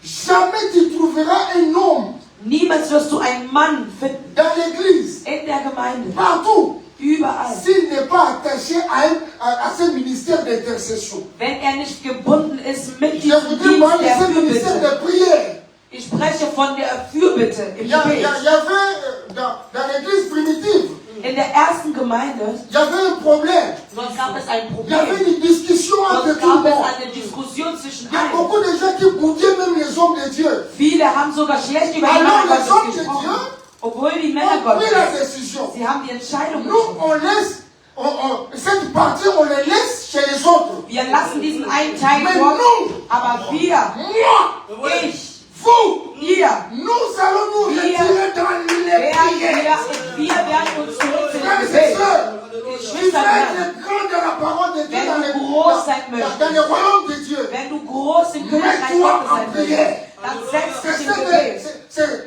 Jamais tu trouveras un homme Niemals wirst du einen Mann finden dans l'église, in der Gemeinde, partout, überall, s'il n'est pas attaché à ce ministère d'intercession. wenn er nicht gebunden ist mit Je diesem voudrais Dienst parler de der ce ministère Fürbitte. de prière. Ich spreche von der Fürbitte im Il y avait Gebet. dans l'église primitive, In der ersten Gemeinde il y avait un problème. dort gab es ein Il y avait Problem. une discussion entre Dort tout le gab es monde. eine Diskussion zwischen Il y a allen. beaucoup de gens qui boudiaient même les hommes de Dieu. Viele haben sogar schlecht über die Alors, Männer les hommes Gottes de gesprochen. Dieu Obwohl die Männer ont pris la Gottes, décision. sie haben die Entscheidung Nous, getroffen. on laisse, cette partie, on les laisse chez les autres. Wir lassen diesen einen Teil Mais vor, nous, aber wir, moi, ich, vous, ihr, nous allons nous Wir retirer dans les prières. wir werden uns zurückziehen Frères ins et Gebet. sœurs, tu veux Geschwister, être grand dans la parole de Dieu, Wenn dans du le groß sein möchtest, dans le royaume de Dieu. wenn du groß im Königreich Mets-toi Gottes en sein willst, prière. dann setz C'est dich im Gebet.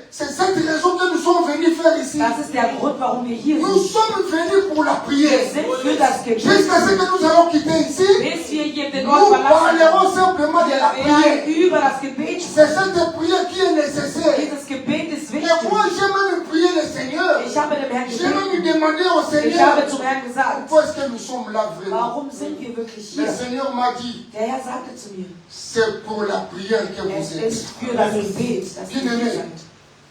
cette raison que nous sommes venus faire ici. Das ist der Grund, warum wir hier Nous sind. sommes venus pour la Wir prière. sind für das Gebet. Jusqu'à ce que nous allons quitter ici, Bis wir hier den nous Ort verlassen, parlerons simplement de la wir prière. werden über das Gebet C'est sprechen. cette prière qui est nécessaire. Dieses Gebet ist Et wichtig. moi, j'ai même prié le Seigneur. Ich habe dem Herrn J'ai même gebeten. demandé au Ich Seigneur, habe zum Herrn gesagt, pourquoi est-ce que nous sommes là vraiment? warum sind wir wirklich Le hier? Seigneur m'a dit, Der Herr sagte zu mir, c'est pour la prière que es vous êtes. ist für das Gebet, dass ihr hier seid.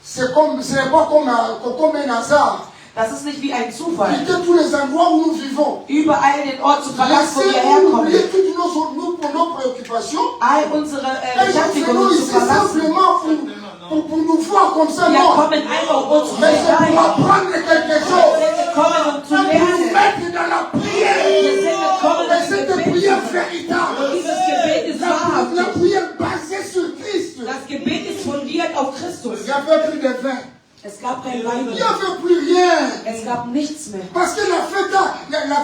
Ce n'est pas comme un hasard. Das ist nicht wie ein Zufall, Quitter tous les endroits où nous vivons. überall den Ort zu verlassen, wo wir Laissez-nous herkommen. oublier toutes nos préoccupations. All unsere Et nous Beschäftigungen venons zu ici verlassen. simplement pour nous voir comme ça, Wir non. kommen einfach, um uns zu Mais c'est pour befreien. apprendre quelque chose. Wir sind gekommen, um zu Et pour nous lernen. mettre dans la Wir prière. sind gekommen, Et um cette Gebet prière zu véritable. Dieses Gebet ist La wahrhaftig. prière basée sur Christ. Das Gebet ist fundiert auf Christus. Il n'y avait plus de vin. Es gab kein Wein Il n'y mehr. avait plus rien. Es gab nichts mehr. Parce que la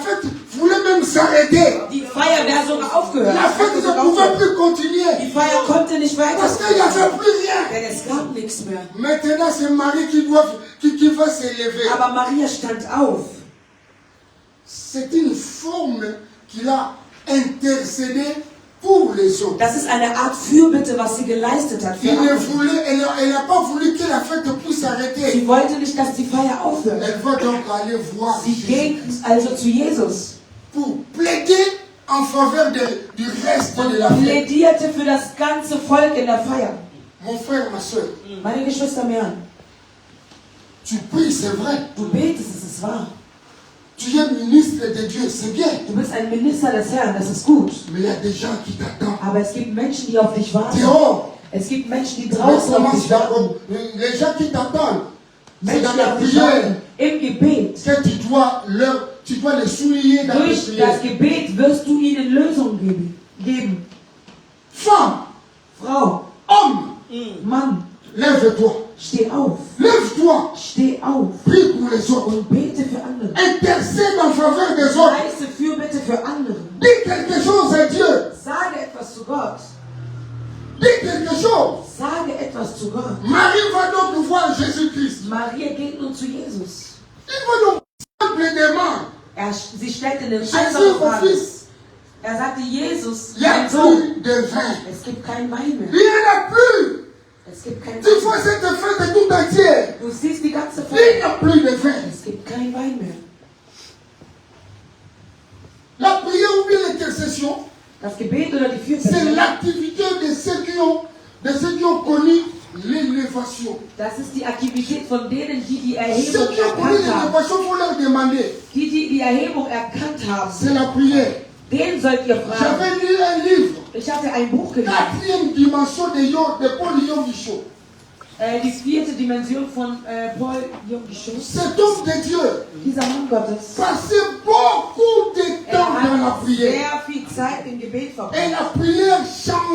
fête voulait même s'arrêter. Die Feier wäre sogar aufgehört. La fête ne pouvait plus continuer. Die Feier konnte nicht Parce weiter. qu'il n'y avait plus rien. Denn es gab nichts mehr. Maintenant, c'est Marie qui va s'élever. Aber Maria stand auf. C'est une forme qu'il a intercédé pour les autres. Das ist eine Art Fürbitte, was sie geleistet hat für Elle andere. n'a pas voulu que la fête puisse s'arrêter. Sie wollte nicht, dass die Feier aufhört. Elle va donc aller voir Sie Jésus ging also zu Jesus pour plaider en faveur du reste und de la fête. plädierte für das ganze Volk in der Feier. Mon frère, ma soeur, Meine Geschwister mir an. tu pries, c'est vrai. Du betest, es ist wahr. Tu es ministre de Dieu, c'est bien. Du bist ein Minister des Herrn, das ist gut. Mais il y a des gens qui t'attendent. Aber es gibt Menschen, die auf dich warten. Dehors, Es gibt Menschen, die mais draußen auf comment dich warten. les gens qui t'attendent, c'est Menschen, dans die la auf dich prière warten. Im Gebet. que tu dois les souligner dans les Durch prières. das Gebet wirst du ihnen Lösungen geben. Femme, Frau, homme, Mann, lève-toi. steh auf. Lève-toi. Steh auf Prie pour les autres. und bete für andere. Intercède en faveur des autres. Leiste Fürbitte für andere. Dis quelque chose à Dieu. Sage etwas zu Gott. Dis quelque chose. Sage etwas zu Gott. Marie va donc voir Jésus-Christ. Maria geht nun zu Jesus. Il va donc simple demande. Sie stellte eine Jésus, einfache mon Frage. fils, Er sagte, Jesus, il n'y a mein Sohn, plus de vin. es gibt kein Wein mehr. Il n'y en a plus. Es gibt kein Tu Wein vois mehr. cette fête tout entière. Du siehst die ganze Il n'y Feier. a plus de vin. Es gibt kein Wein mehr. La prière ou bien l'intercession, Das Gebet oder die c'est Fürbitte, l'activité de ceux qui ont connu l'élévation. das ist die Aktivität von denen, die die Ceux Erhebung qui ont connu erkannt haben. l'élévation, il faut leur demander. Die Erhebung erkannt haben. C'est la prière. Den sollt ihr fragen. J'avais lu un livre, Ich hatte ein Buch gelesen. 4e dimension de Paul Yong Gisho. Die 4. Dimension von Paul Jung-Gischon. Cet homme de Dieu Dieser Mann Gottes. passait beaucoup de temps dans la hat prière. sehr viel Zeit im Gebet Et verbracht. la prière changeait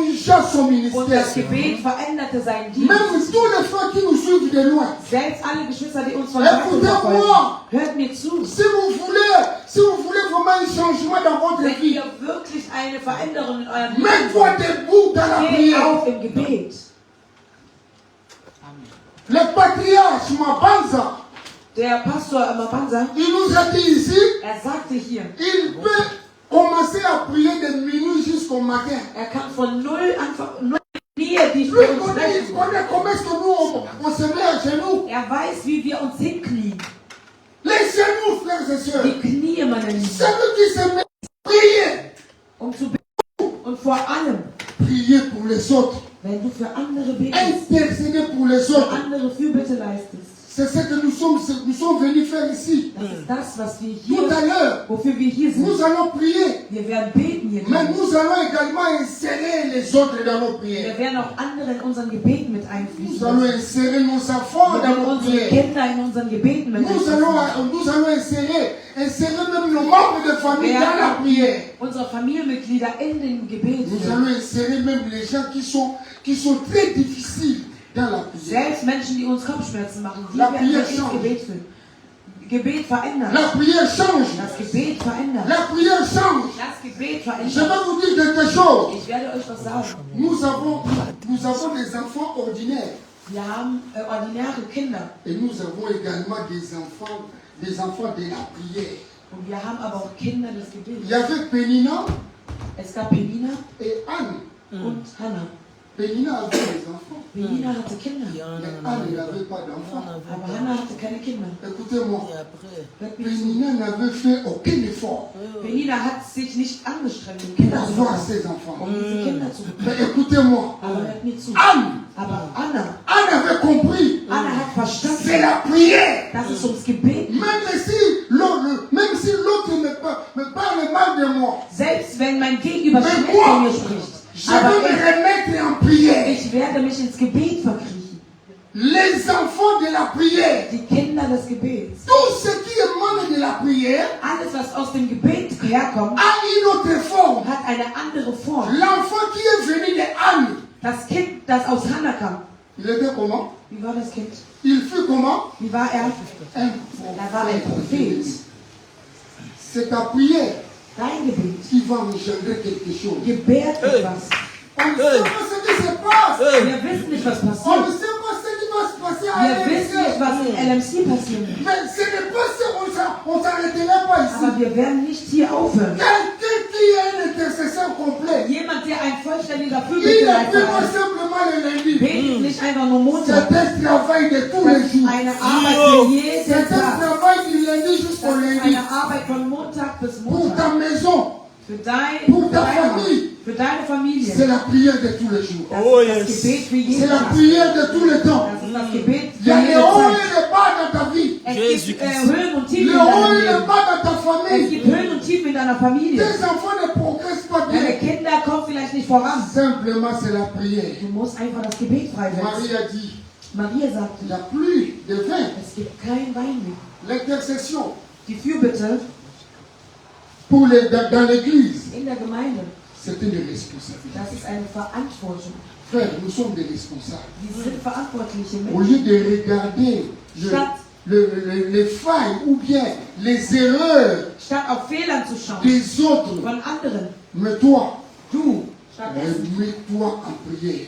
Und das ministère. Gebet veränderte seinen Dienst. Même tous les frères qui nous suivent de loin. Selbst alle Geschwister, die uns von weitem verfolgen. Hört mir zu. Si vous voulez vraiment un changement dans votre Wenn vie, ihr wirklich eine Veränderung in eurem Leben mets-toi wollt, debout dans la geht prière. auf im Gebet. Le patriarche Mabanza, Der Pastor Mabanza, il nous a dit ici, sagte hier, il peut commencer à prier de minuit jusqu'au matin. kann von null Knie, die Lui, für uns il sprechen. connaît comment est-ce que nous, on se met à genoux. Weiß, wie wir uns hinknien. Les genoux, frères et sœurs. Die Knie, meine Lieben. Celui qui se met à prier. Zu beten. Und vor allem, prier pour les autres. Wenn du für andere betest, intercéder pour les für autres. andere Fürbitte leistest. C'est ce que nous sommes venus faire ici. Das ist das, was wir Tout hier, à l'heure, wofür wir hier sind. nous allons prier. Wir werden beten hier. Mais nous allons également insérer les autres dans nos prières. Wir werden auch andere in unseren Gebeten mit einfließen. Nous allons insérer nos enfants Wir dans werden nos unsere prières. Kinder in unseren Gebeten mit Nous allons insérer même nos membres de famille Wir dans la werden prière. unsere Familienmitglieder in den Gebet Nous führen. allons insérer même les gens qui sont très difficiles dans la prière. Selbst Menschen, die uns Kopfschmerzen machen, die La werden wir prière ins change. Gebet führen. Gebet verändert. La prière change. Das Gebet verändert. La prière change. Das Gebet Je verändert. vais vous dire quelque chose. Ich werde euch was sagen. Nous avons des enfants ordinaires. Wir haben ordinäre Kinder. Et nous avons également des enfants de la prière. Und wir haben aber auch Kinder des Gebets. Il y avait Pénina Es gab Penina et Anne. und Hannah. Pénina avait des enfants. Penina hatte Kinder. Mais Anne n'avait pas d'enfants. Aber Hannah hatte keine Kinder. Écoutez-moi. Hört mir zu. Pénina n'avait fait aucun effort Penina hat sich nicht angestrengt, um Kinder pour zu avoir bekommen, ses enfants. um diese Kinder zu bekommen. Mais écoutez-moi. Aber hört mir zu. Anne Aber Anna avait compris. hat C'est verstanden, la prière. dass es ums Gebet geht. Même si l'autre me parle mal de moi, Selbst wenn mein Gegenüber Mais schlecht moi, von mir spricht. je vais Aber me remettre en prière. ich werde mich ins Gebet verkriechen. Les enfants de la prière, Die Kinder des Gebets. tout ce qui émane de la prière Alles, was aus dem Gebet herkommt, a une autre forme. hat eine andere Form. L'enfant qui est venu de Anne, Das Kind, das aus Hannah kam, il était comment? wie war das Kind? Il fut comment? Wie war er? Un Er war ein Prophet. C'est ta prière Dein Gebet qui va engendrer quelque chose. gebärt etwas. On ne sait pas ce qui se passe. Wir wissen nicht, was On ne passiert. sait pas ce qui va se passer à Wir wissen nicht, LMC. was in LMC passieren wird. Mais ce n'est pas ça, on s'arrêterait pas ici. Aber wir werden nicht hier aufhören. Quelqu'un qui a une intercession complète, Jemand, der ein vollständiger il ne fait pas Fürbitteleiter ist, simplement le lundi. betet nicht einfach nur C'est Montag. un travail de tous les jours. Eine Arbeit für jeden C'est un Tag. travail du lundi jusqu'au Das ist lundi. eine Arbeit von Montag bis Pour ta Montag. maison, Für deine famille. für deine c'est Familie. la prière de tous les jours. Das ist das Gebet für C'est jeden la Tag. prière de tous les temps. Das ist das Gebet Il y für a les jede hauts et Zeit. les bas dans ta vie. Es gibt Höhen und Tiefen Les in hauts deinem et les Leben. bas dans ta Es famille. gibt Höhen und Tiefen in deiner Familie. Tes enfants ne progressent pas Deine bien. Kinder kommen vielleicht nicht voran. Simplement, c'est la prière. Du musst einfach das Gebet freisetzen. Marie a dit, Maria sagte, il n'y a plus de vin. es gibt kein Wein mehr. L'intercession Die Fürbitte dans l'église, in der Gemeinde, c'est une responsabilité. das ist eine Verantwortung. Frère, nous sommes des responsables. Wir sind verantwortliche Au Menschen. lieu de regarder les failles ou bien les erreurs Statt auf Fehlern zu schauen des autres, von anderen, mais toi, du, stattdessen remets-toi en prière.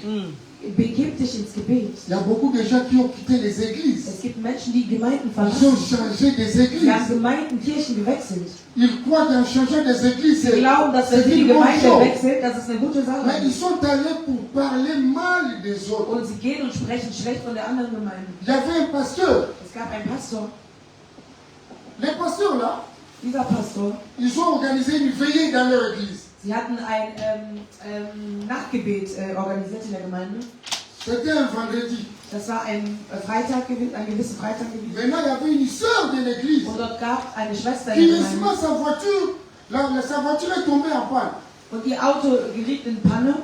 begib dich ins Gebet. Il y a beaucoup de gens qui ont quitté les églises. Es gibt Menschen, die Gemeinden Ils ont verlassen. changé des Sie haben églises. Gemeinden, Kirchen gewechselt. Ils croient qu'en changeant des églises, Sie glauben, dass wenn c'est sie die une bonne Gemeinde chose. wechselt, das ist eine gute Sache. Mais ils sont allés pour parler mal des autres. Und sie gehen und sprechen schlecht von der anderen Gemeinde. Il y avait un pasteur. Es gab einen Pastor. Les pasteurs là, Dieser Pastor, ils ont organisé une veillée dans leur église. sie hatten ein Nachtgebet organisiert in der Gemeinde. C'était un vendredi. Das war ein Freitag, ein gewisser Freitag gewesen. Maintenant, il y avait une sœur de l'église Und dort gab eine Schwester in qui der récemment Gemeinde. sa voiture est tombée en panne. Und ihr Auto geriet in Panne.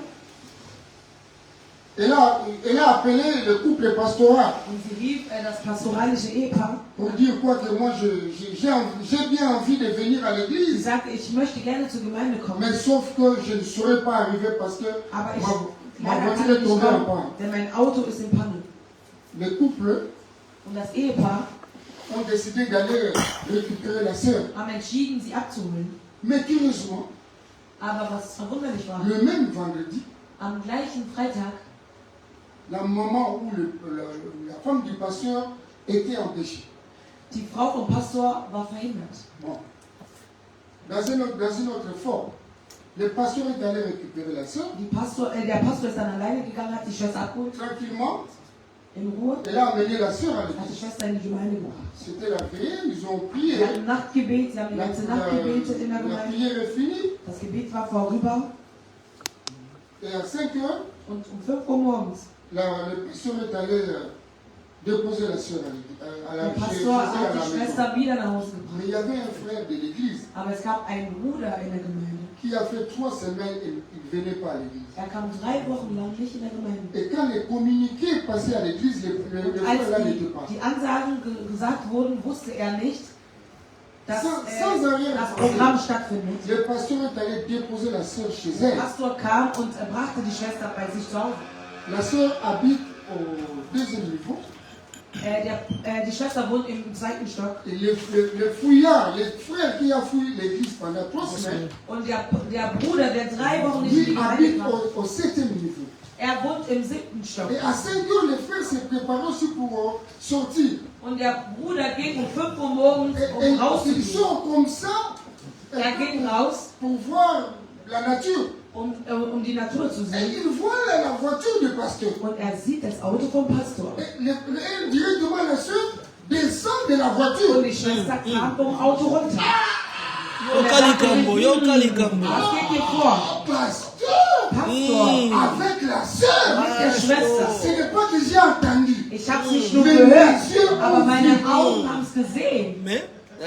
Elle a appelé le couple pastoral Und sie rief das pastoralische Ehepaar. pour dire quoi que moi j'ai bien envie de venir à Sie l'église, sagte, ich möchte gerne zur Gemeinde kommen. mais sauf que je ne saurais pas arriver parce que Aber Ma Leider voiture kann ich est nicht tombée en kommen, panne. denn mein Auto ist in Panne. Le couple Und das Ehepaar ont décidé d'aller récupérer la sœur. haben entschieden, sie abzuholen. Mais curieusement, Aber was verwunderlich war, le même vendredi, am gleichen Freitag, la maman ou la femme du pasteur était empêchée. die Frau vom Pastor war verhindert. Bon. Dans une autre forme, le pasteur est allé récupérer la sœur. Der Pastor ist dann alleine gegangen, hat die Schwester abgeholt, Tranquillement, in Ruhe, elle a amené la sœur à hat die l'église. Schwester in die Gemeinde gebracht. C'était la prière, ils ont prié. Sie hatten Nachtgebet, sie haben die ganze Nacht gebetet in der La Gemeinde. prière est finie. Das Gebet war vorüber Et à 5 heures, und um 5 Uhr morgens, le pasteur est allé déposer la sœur à la der Pastor hat die maison. Schwester wieder nach Hause Mais il gebracht. y avait un frère de l'église Aber es gab einen Bruder in der Gemeinde. qui a fait 3 semaines et il ne venait pas à l'église. Er kam 3 Wochen lang nicht in der Gemeinde. Et quand les communiqués passaient à l'église, le Als frère là n'était pas. die Ansagen gesagt wurden, wusste er nicht, dass Sans arrière- das Programm stattfindet. Le pasteur est allé déposer la sœur chez Der elle. Pastor kam und brachte die Schwester bei sich zu Hause. La sœur habite au deuxième niveau. Die Schwester wohnt im 2. Stock. Et le fouillard, le frère qui a fouillé l'église pendant 3 semaines, Und der Bruder, der 3 Wochen nicht in die lui Gemeinde habite kam, au 7e niveau. er wohnt im 7. Stock. Et à 5 heures, le frère s'est préparé aussi pour sortir. Und der Bruder geht um 5 Uhr morgens, Et il rauszugehen. sort comme ça Er geht raus, pour voir la nature. um die Natur zu Et sehen. il voit la voiture du pasteur. Und er sieht das Auto vom Pastor. Et directement la sœur descend de la Und voiture. die Schwester kam vom Auto runter. Und er Yokali sagte, Kambo, Yokali Kambo. was geht hier vor? Pasteur Pastor, avec la sœur. mit der Schwester. Ce n'est pas que j'ai entendu. Ich habe es nicht nur Mais gehört, mes yeux aber ont meine vu. Augen haben es gesehen. Mais,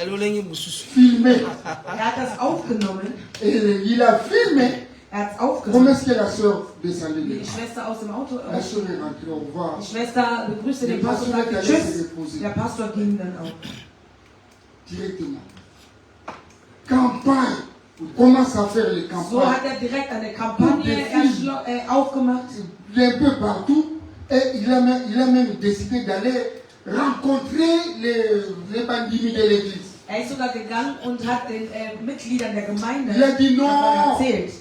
Lolenge Mususu. Filmé. Er hat das aufgenommen. Et il a filmé. Er hat es Comment aufgenommen. est-ce que la sœur descendait Wie de die là? Schwester aus dem Auto La sœur est rentrée, au revoir. Die Schwester begrüßte den Pastor und sagte Tschüss. Der Pastor ging dann auch. Directement. Campagne. Il commence à faire les So hat campagnes. er direkt eine Kampagne aufgemacht. Un peu partout. Et il a même décidé d'aller rencontrer les bandits de l'église. Er ist sogar gegangen und hat den Mitgliedern der Gemeinde Il a dit non. davon erzählt.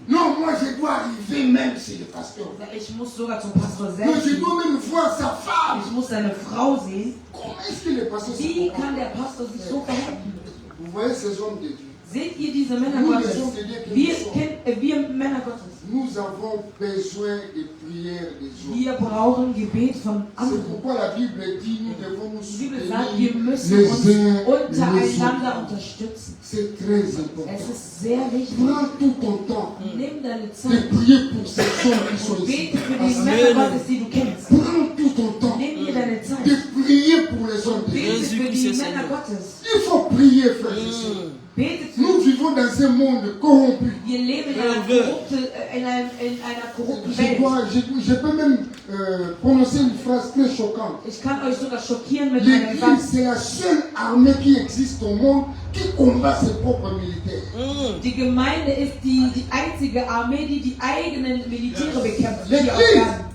Non, moi je dois arriver même chez le pasteur. Ich muss sogar zum Pastor Non, selbst. je dois même voir sa femme. Ich muss seine Frau sehen. Comment est-ce que le pasteur se Wie comporte? kann der Pastor sich so verhalten? Vous voyez ces hommes de Dieu. Seht ihr diese Männer Nous, les Gottes? hommes de Dieu que nous sommes, Wir Männer Gottes. nous avons besoin de prières des autres. Wir brauchen Gebet von C'est anderen. pourquoi la Bible dit nous devons nous Die Bibel sagt, wir soutenir müssen les uns uns les untereinander autres. unterstützen. C'est très important. Es ist sehr wichtig. Prends tout ton temps Nimm deine de Zeit prier pour ces hommes qui sont und ici. bete für die Parce Männer que Gottes, die du kennst. prends tout ton temps Nimm dir deine Zeit. de prier pour les hommes de Dieu. Bete für die Jésus Männer Christ. Gottes. Il faut prier, frères et sœurs. Bete für Nous vivons dans un monde corrompu. Wir leben in einer korrupten Welt. Je peux même prononcer une phrase très choquante. Ich kann euch sogar schockieren mit einem L'Église, Satz. c'est la seule armée qui existe au monde qui combat ses propres militaires. Die Gemeinde ist die einzige Armee, die die eigenen Militäre bekämpft. L'Église. Hier auf Erden.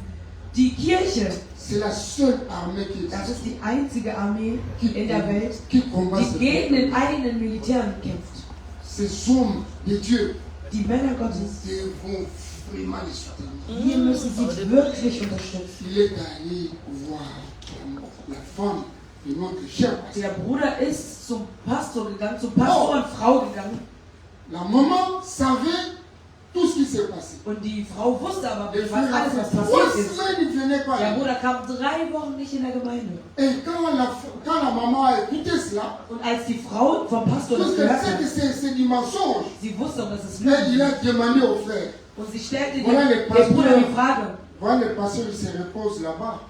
Die Kirche, C'est la seule armée qui das existe. ist die einzige Armee in der Welt, Qui combat die ses gegen propres den eigenen Militären kämpft. Ces hommes de Dieu Die Männer Gottes, devons vraiment les soutenir. wir müssen sie wirklich unterstützen. Il est allé voir la femme de notre cher pasteur. Der Bruder ist zum Pastor gegangen, zum Pastor und Frau gegangen. La maman savait tout ce qui s'est passé. Und die Frau wusste aber, Les was frères alles, was après passiert 3 ist. semaines, il ne venait pas. Der Bruder kam 3 Wochen nicht in der Gemeinde. Et quand la maman a écouté cela, Und als die Frau vom Pastor das parce gehört qu'elle hat, sait que c'est du mensonge, sie wusste, dass es mais il Lügen a demandé au frère. Und sie stellte Voilà les dem Bruder pasteurs. die Frage. Voilà le pasteur, il se repose là-bas.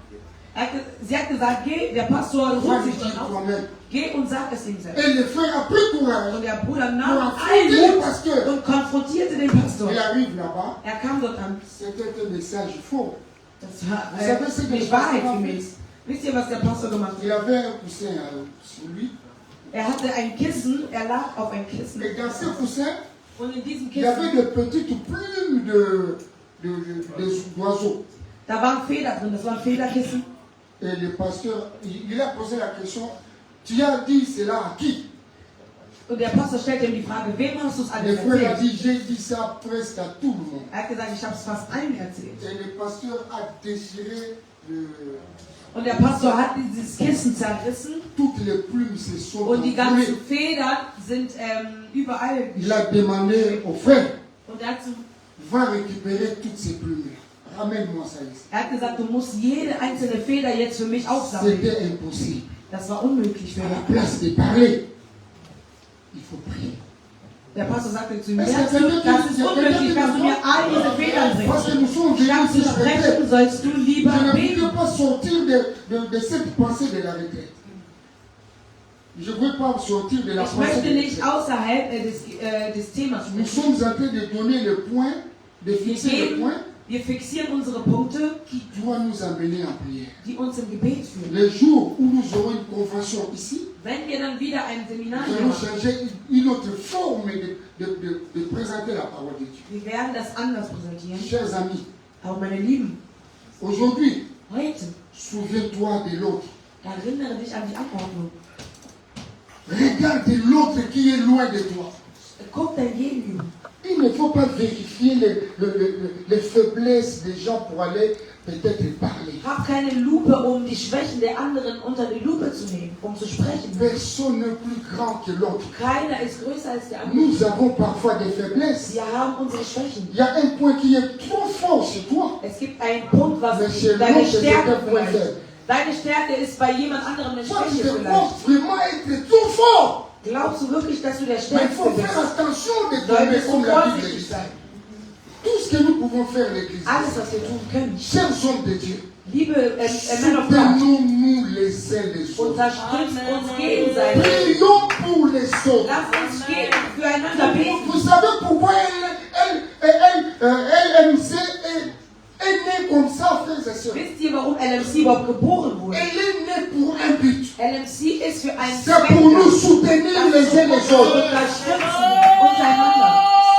Sie hat gesagt, geh, der Pastor Va ruft lui sich dire schon auf. toi-même. Geh und sag es ihm selbst. Et le frère a pris courage. Und der Bruder Pour nahm affronter le Einmut pasteur. und konfrontierte den Pastor. Il arrive là-bas. Er kam dort an. C'était un message faux. Das war Vous savez ce que le nicht Pasteur Wahrheit a für fait? mich. Wisst ihr, was der Pastor gemacht Il hat? avait un coussin sur lui. Er hatte ein Kissen, er lag auf ein Kissen. Et dans ce coussin, Und in diesem il y avait Kissen des petites plumes d'oiseaux. Da waren Feder drin, das waren Federkissen. Et le pasteur, il a posé la question, tu as dit cela à qui? Und der Pastor stellte ihm die Frage, wem hast du es Le alles frère a erzählt? dit, j'ai dit ça presque à tout le monde. Er hat gesagt, ich habe es fast allen erzählt. Et le pasteur a déchiré Und der Pastor hat dieses Kissen zerrissen toutes les plumes se sont und die enflées. ganzen Federn sind überall. Il a demandé au frère, Und er hat, va récupérer toutes ces plumes. Ramène-moi ça ici. er hat gesagt, du musst jede einzelne Feder jetzt für mich aufsammeln. C'était impossible. Das war unmöglich für À la ihn. place de parler, il faut prier. Der Pastor sagte zu ihm, Es ja, gibt Leute, das die- ist die- unmöglich, die- kannst du mir all diese Federn Parce bringen. que nous sommes Statt venus zu sur la retraite. sprechen, sollst du lieber Je ne beten. voulais pas sortir de cette pensée de la retraite. Je ne veux pas sortir de la Ich pensée möchte de la nicht retraite. außerhalb des Themas Nous sprechen. sommes en train de donner le point, de fixer le point Wir fixieren unsere Punkte, qui doit nous amener en prière. die uns im Gebet führen. Le jour où nous aurons une convention ici, Wenn wir dann wieder ein Seminar nous hier allons machen, changer une autre forme de présenter la parole de Dieu. wir werden das anders präsentieren. Chers amis, Aber meine Lieben, aujourd'hui, heute souviens-toi de l'autre. erinnere dich an die Anordnung. Regarde l'autre qui est loin de toi. Guck dein Gegenüber. Il ne faut pas vérifier les faiblesses des gens pour aller peut-être parler. Hab keine Lupe, die Schwächen der anderen unter die Lupe zu nehmen, zu sprechen. Personne n'est plus grand que l'autre. Keiner ist größer als der andere. Nous avons parfois des faiblesses. Wir haben unsere Schwächen. Il y a un point qui est trop fort chez toi. Es gibt einen Punkt, was Mais chez deine l'autre, c'est Stärke un point vielleicht. faible. Deine Stärke ist bei jemand anderem eine Toi, tu Schwäche te vielleicht. penses vraiment être trop fort. Glaubst du wirklich, dass du der Mais il Stärkste faut faire bist? attention de tomber Solltest comme du la Bible vorsichtig dit. sein. Tout ce que nous pouvons faire, l'Église. Alles, was wir tun können. Chers hommes de Dieu, Liebe Männer und Frauen, soutenons-nous les uns les autres. unterstützt uns gegenseitig. Prions pour les autres. Lass uns füreinander beten. Vous savez pourquoi LMC est née comme ça, frères et sœurs? Wisst ihr, warum LMC überhaupt geboren wurde? Elle est née pour un but. LMC ist für einen C'est pour nous soutenir les uns les autres. unterstützen untereinander.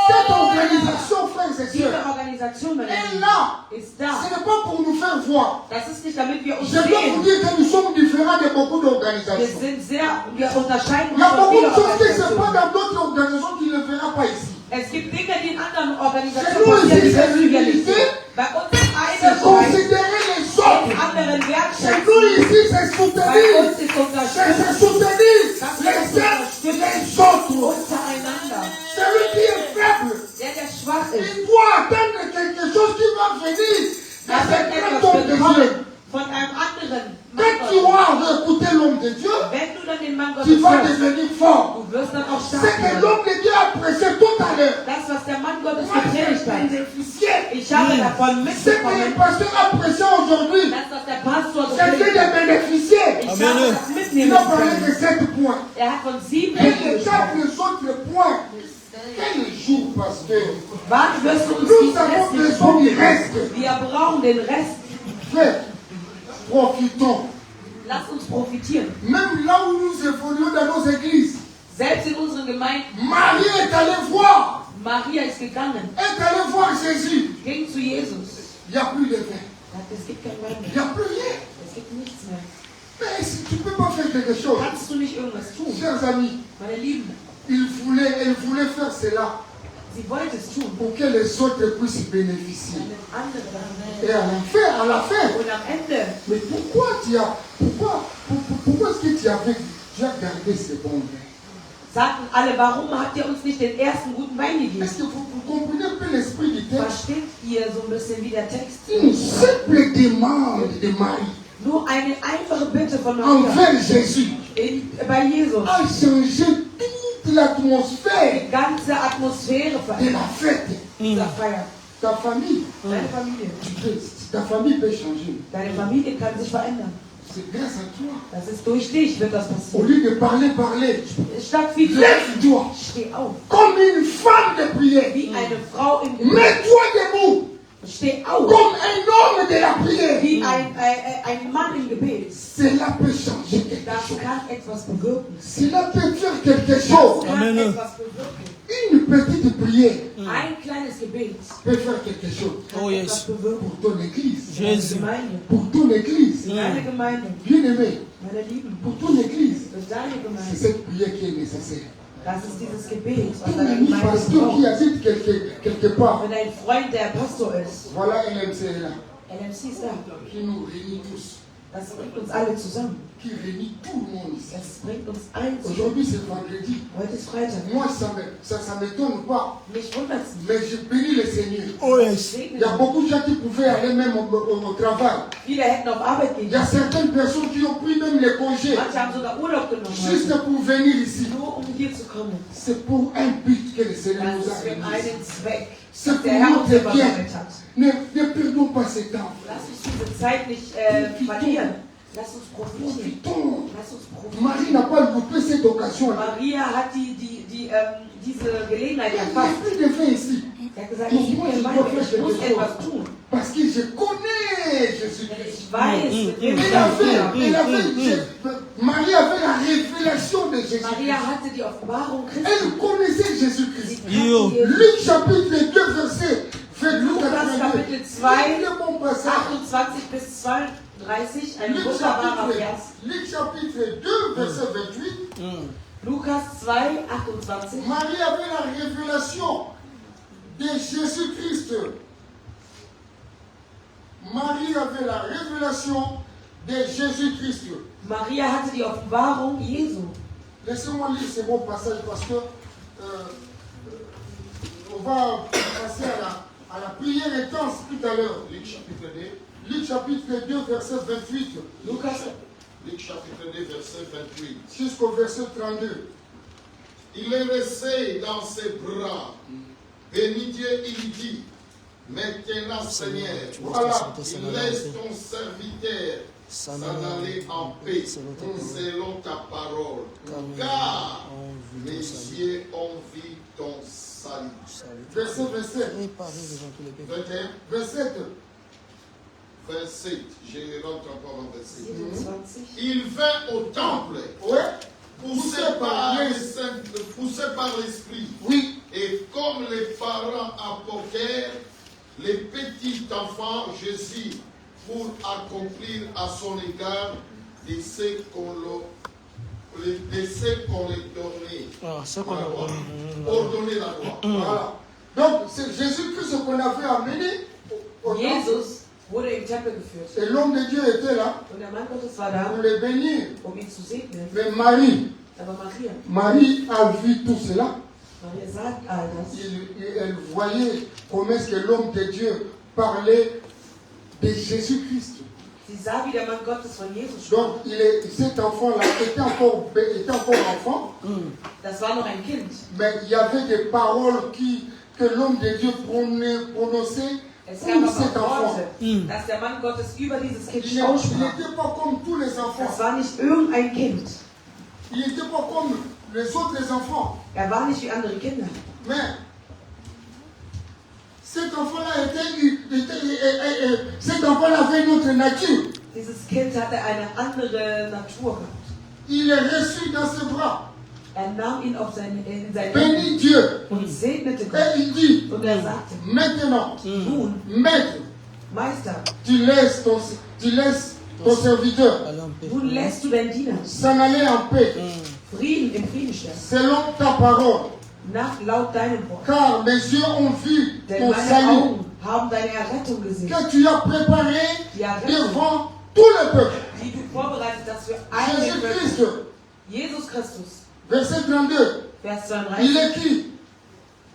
Cette organisation, frères et Diese sœurs, Organisation, meine est Lieben, là. ist Ce da. n'est pas pour nous faire voir. Das ist nicht, damit wir uns Je dois vous sehen. dire que nous sommes différents de beaucoup Wir d'organisations. wir unterscheiden Il y a uns von beaucoup de vielen choses qui se passent Organisationen. dans d'autres organisations qui ne verra pas ici. Es gibt Dinge, die in anderen Chez Organisationen nous passieren, ici, die c'est wissen wir nicht. l'unité, Bei uns ist c'est Einigkeit, considérer les in autres. anderen Chez wertschätzen. nous ici, c'est Bei soutenir. uns ist C'est Unterstützung soutenir les uns les autres. untereinander. Celui qui est faible, Der schwach ist, il doit attendre quelque chose qui va venir. der Mais wird c'est etwas quand on Dieu. bekommen von einem anderen Mann Quand tu Gottes. vas écouter l'homme de Dieu, Wenn du dann den Mann tu Gottes vas hörst, devenir fort. du wirst dann auch C'est stark que werden. l'homme de Dieu a prêché tout à l'heure. Das, was der Mann Gottes Moi, j'ai gepredigt hat, bénéficié. ich habe davon Ce que le mitbekommen, pasteur a prêché aujourd'hui, das, was der Pastor j'ai fait gepredigt de hat. bénéficier. Ich habe das Il mitnehmen a parlé de können. 7 points. Er hat von 7 Et les Punkten 4 gesprochen. autres points. Quel jour, pasteur? Wann wirst du uns Nous die avons restlichen besoin du Punkte? reste. Wir brauchen den Rest. Frère, profitons. Lass uns profitieren. Même là où nous évoluons dans nos églises, Selbst in unseren Gemeinden, Marie est allée voir. Maria ist gegangen, Est allée voir Jésus. ging zu Jesus. Il n'y a plus de vin. Sagt, es gibt kein Wein Il n'y mehr. a plus rien. Es gibt nichts mehr. Mais si tu ne peux pas faire quelque chose, Kannst du nicht irgendwas tun? chers amis, Meine Lieben, elle voulait faire cela sie wollte es tun. pour que les autres puissent bénéficier. Damit andere. Et à la fin, Und am Ende, mais pourquoi est-ce que tu as gardé ce bon vin? sagten alle, warum habt ihr uns nicht den ersten guten Wein gegeben? Est-ce que vous comprenez un peu l'esprit du texte? Versteht ihr so ein bisschen wie der Text? Une simple demande de Marie Nur eine einfache Bitte von Maria envers Jésus bei Jesus. a changé toute l'atmosphère Die ganze Atmosphäre de verändert. la fête. Dieser Feier. Ta famille, Deine Familie. ta famille peut changer. Deine Familie kann sich verändern. C'est grâce à toi. Das ist durch dich, wird das Au passieren. lieu de parler, Statt viel zu reden, lève-toi steh auf. comme une femme de prière. Wie eine Frau im Gebet. Mets-toi debout Steh auf. comme un homme de la prière. Wie ein Mann im Gebet. Cela peut changer quelque Das chose. kann etwas bewirken. Cela peut faire quelque Das chose. kann Amen. etwas bewirken. Une petite prière Ein kleines Gebet. peut faire quelque chose. Oh Das yes. bewirken. Pour ton église. Jésus. Gemeinde. Pour ton église. Deine Gemeinde. Bien aimé, Meine Lieben. pour ton église. Für deine C'est Gemeinde. cette prière qui est nécessaire. Das ist dieses Gebet, was Ton deine ami Gemeinde pasteur qui braucht. habite quelque part. Wenn ein Freund der Pastor ist, Voilà LMC est là. LMC ist da. Qui nous réunit tous. Das bringt uns alle zusammen. Qui réunit tout le monde ici. Es bringt uns allen zusammen. Aujourd'hui c'est vendredi. Heute ist Freitag. Moi ça m'étonne pas. Mich wundert es nicht. Mais je bénis le Seigneur. Oh Ich yes. segne Il y a dich. beaucoup de gens qui pouvaient aller même au travail. Viele hätten auf Arbeit gehen Il y a können. certaines personnes qui ont pris même les congés Manche haben sogar Urlaub genommen. juste heute. pour venir ici. Nur hier zu kommen. C'est pour un but que le Seigneur Das nous a ist für réunis. einen Zweck, C'est dass pour der Herr uns hier notre bien. versammelt hat. Ne perdons pas ce temps. Lass uns diese Zeit nicht verlieren. Lass uns profitieren. Profitons. Lass uns Marie profitieren. n'a pas loupé cette occasion-là. Maria hat diese Gelegenheit Il y a erfasst. plus de faim ici. Er hat gesagt, ich muss etwas tun. Parce que je connais Denn Jésus-Christ. ich weiß, Marie avait la révélation de Jésus-Christ. Maria hatte die Offenbarung Christi. Elle connaissait Jésus-Christ. Yo. Luc chapitre 2 verset 22. Lukas Kapitel 2, Le bon passage. 28 bis 32, ein Luc wunderbarer Vers. chapitre 2 verset 28. Lukas 2, 28. Marie avait la révélation de Jésus-Christ. Marie avait la révélation de Jésus-Christ. Maria hatte die Offenbarung Jesu. Laissez-moi lire ce bon passage parce que on va passer à la prière intense tout à l'heure. Luc chapitre 2. Luc chapitre 2 verset 28. Lukas, Luc chapitre 2, verset 28. Jusqu'au verset 32. Il est resté dans ses bras. Béni Dieu, il dit, maintenant Seigneur, Voilà. il laisse ton serviteur s'en aller en paix selon ta parole. Car mes yeux ont vu ton salut. Verset 27. 21, 27. 27, je rentre encore en verset. 27. Il vint au temple, Ouais. poussé par l'esprit. Oui. Et comme les parents apportèrent les petits enfants Jésus pour accomplir à son égard de ce qu'on les donnait. Ah, c'est qu'on a Ordonner la loi. Voilà. Donc c'est Jésus-Christ qu'on avait amené au temple. Jesus wurde im Tempel geführt. Et l'homme de Dieu était là Und der Mann Gottes war da, pour le bénir. ihn zu segnen. Mais Marie, Aber Maria, Marie a vu tout cela. Maria sagt all das. Elle voyait comment est-ce que l'homme de Dieu parlait de Jésus-Christ. Sie sah, wie der Mann Gottes von Jesus sprach. Donc cet enfant-là était encore enfant, Das war noch ein Kind. mais il y avait des paroles que l'homme de Dieu prononçait Es pour gab cet aber enfant. Worte, dass der Mann Gottes über dieses Kind Il aussprach. n'était pas comme tous les Das enfants. war nicht irgendein Kind. Il n'était pas comme les autres enfants. Er war nicht wie andere Kinder. Mais cet enfant-là avait une autre nature. Dieses Kind hatte eine andere Natur gehabt. Il est reçu dans ses bras. Er nahm ihn auf in seine Bénit Hände Dieu. und segnete Gott. Et il dit, Und er sagte, maintenant, nun, maître, Meister, tu laisses ton serviteur nun lässt du deinen Diener s'en aller en paix, Frieden im Frieden stellen, selon ta parole. laut deinem Wort. Car mes yeux ont vu Denn ton meine salut, Augen haben deine Errettung gesehen, que tu as préparé die Errettung, devant tout le peuple. die du vorbereitet hast für alle Völker. Jésus-Christ, Jesus Christus, verset 32, Vers il 32. est qui?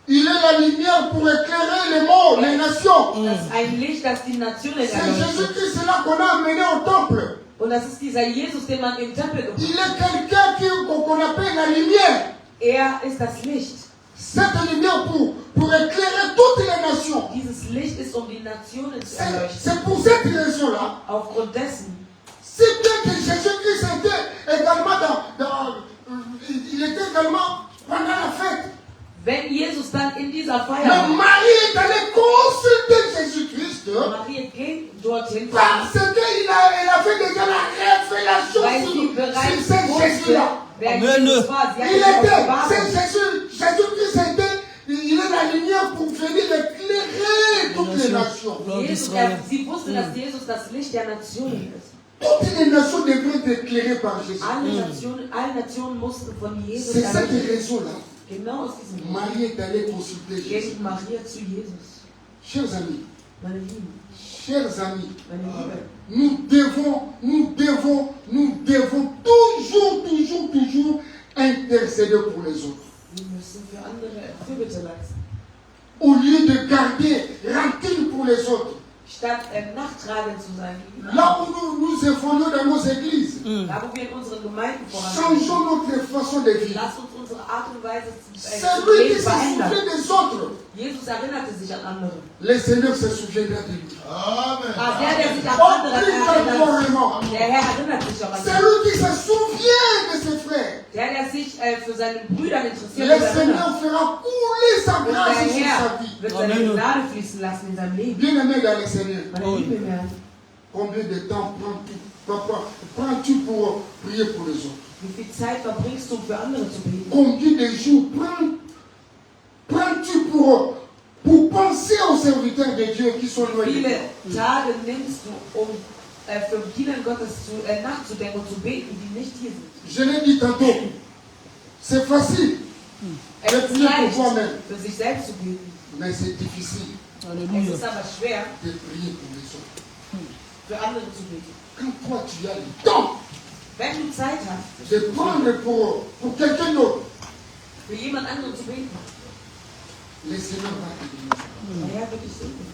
Il est la lumière pour éclairer les mondes, les nations. Das ist ein Licht, das die Nationen C'est erleuchtet. Jésus-Christ là qu'on a amené au temple. Und das ist dieser Jesus, den man im Tempel gebracht Il hat. est quelqu'un qu'on appelle la lumière. Er ist das Licht. Cette lumière pour éclairer toutes les nations. Dieses Licht ist, um die Nationen zu erleuchten. C'est pour cette raison-là, Aufgrund dessen, si bien que Jésus-Christ était également il était également pendant la fête. wenn Jesus dann in dieser Mais Feier war, Marie est allée consulter Jésus-Christ Maria ging dorthin, parce qu'elle avait déjà la révélation weil sie sur bereits ce wusste, Jésus-là. wer Amen. Jesus war. Sie Il hatte die était, Offenbarung. c'est Jésus-Christ était les nations. Sie wusste, dass Jesus das Licht der Nationen ist. Toutes les nations devraient être éclairées par Jésus. Alle Nationen mussten von Jesus C'est cette erleuchtet. raison-là. Genau aus diesem Grund Marie est allée consulter Jésus. ging Maria zu Jesus. Chers amis, Meine Lieben, chers amis, meine Liebe, nous devons toujours intercéder pour les autres. wir müssen für andere Fürbitte leisten. Au lieu de garder rancune pour les autres. Statt nachtragend zu sein. Là où nous évoluons dans nos églises, Da, wo wir in unseren Gemeinden changeons notre façon de vivre. Lass uns unsere Art und Weise C'est lui qui leben se verändern. souvient des autres. Jesus erinnerte sich an andere. Le Seigneur se souviendra de lui. Amen. Der sich an andere erinnert, Obligatoirement. der Herr erinnert sich auch an C'est andere. lui qui se souvient de ses frères. Der sich für seine Brüder interessiert, Le wird Seigneur erinnert. fera couler sa Und grâce der sur sa Herr vie. wird seine Gnade fließen lassen in seinem Leben. Bien-aimé dans le Seigneur, Meine Liebe im Herrn, combien de temps prends-tu pour prier pour les autres? wie viel Zeit verbringst du für andere zu beten? Combien de jours prends-tu pour penser aux serviteurs de Dieu qui sont loin de Viele toi? Tage nimmst du, um für Diener Gottes nachzudenken und zu beten, die nicht hier sind. Je l'ai dit tantôt, c'est facile Es de ist prier pour leicht, toi-même, für sich selbst zu beten. mais c'est difficile Es ist aber schwer, de prier pour les autres. für andere zu beten. Quand toi tu as le temps Wenn du Zeit hast, de prendre pour quelqu'un d'autre, für jemand anderen zu beten, le Seigneur va te bénir. der Herr wird dich segnen.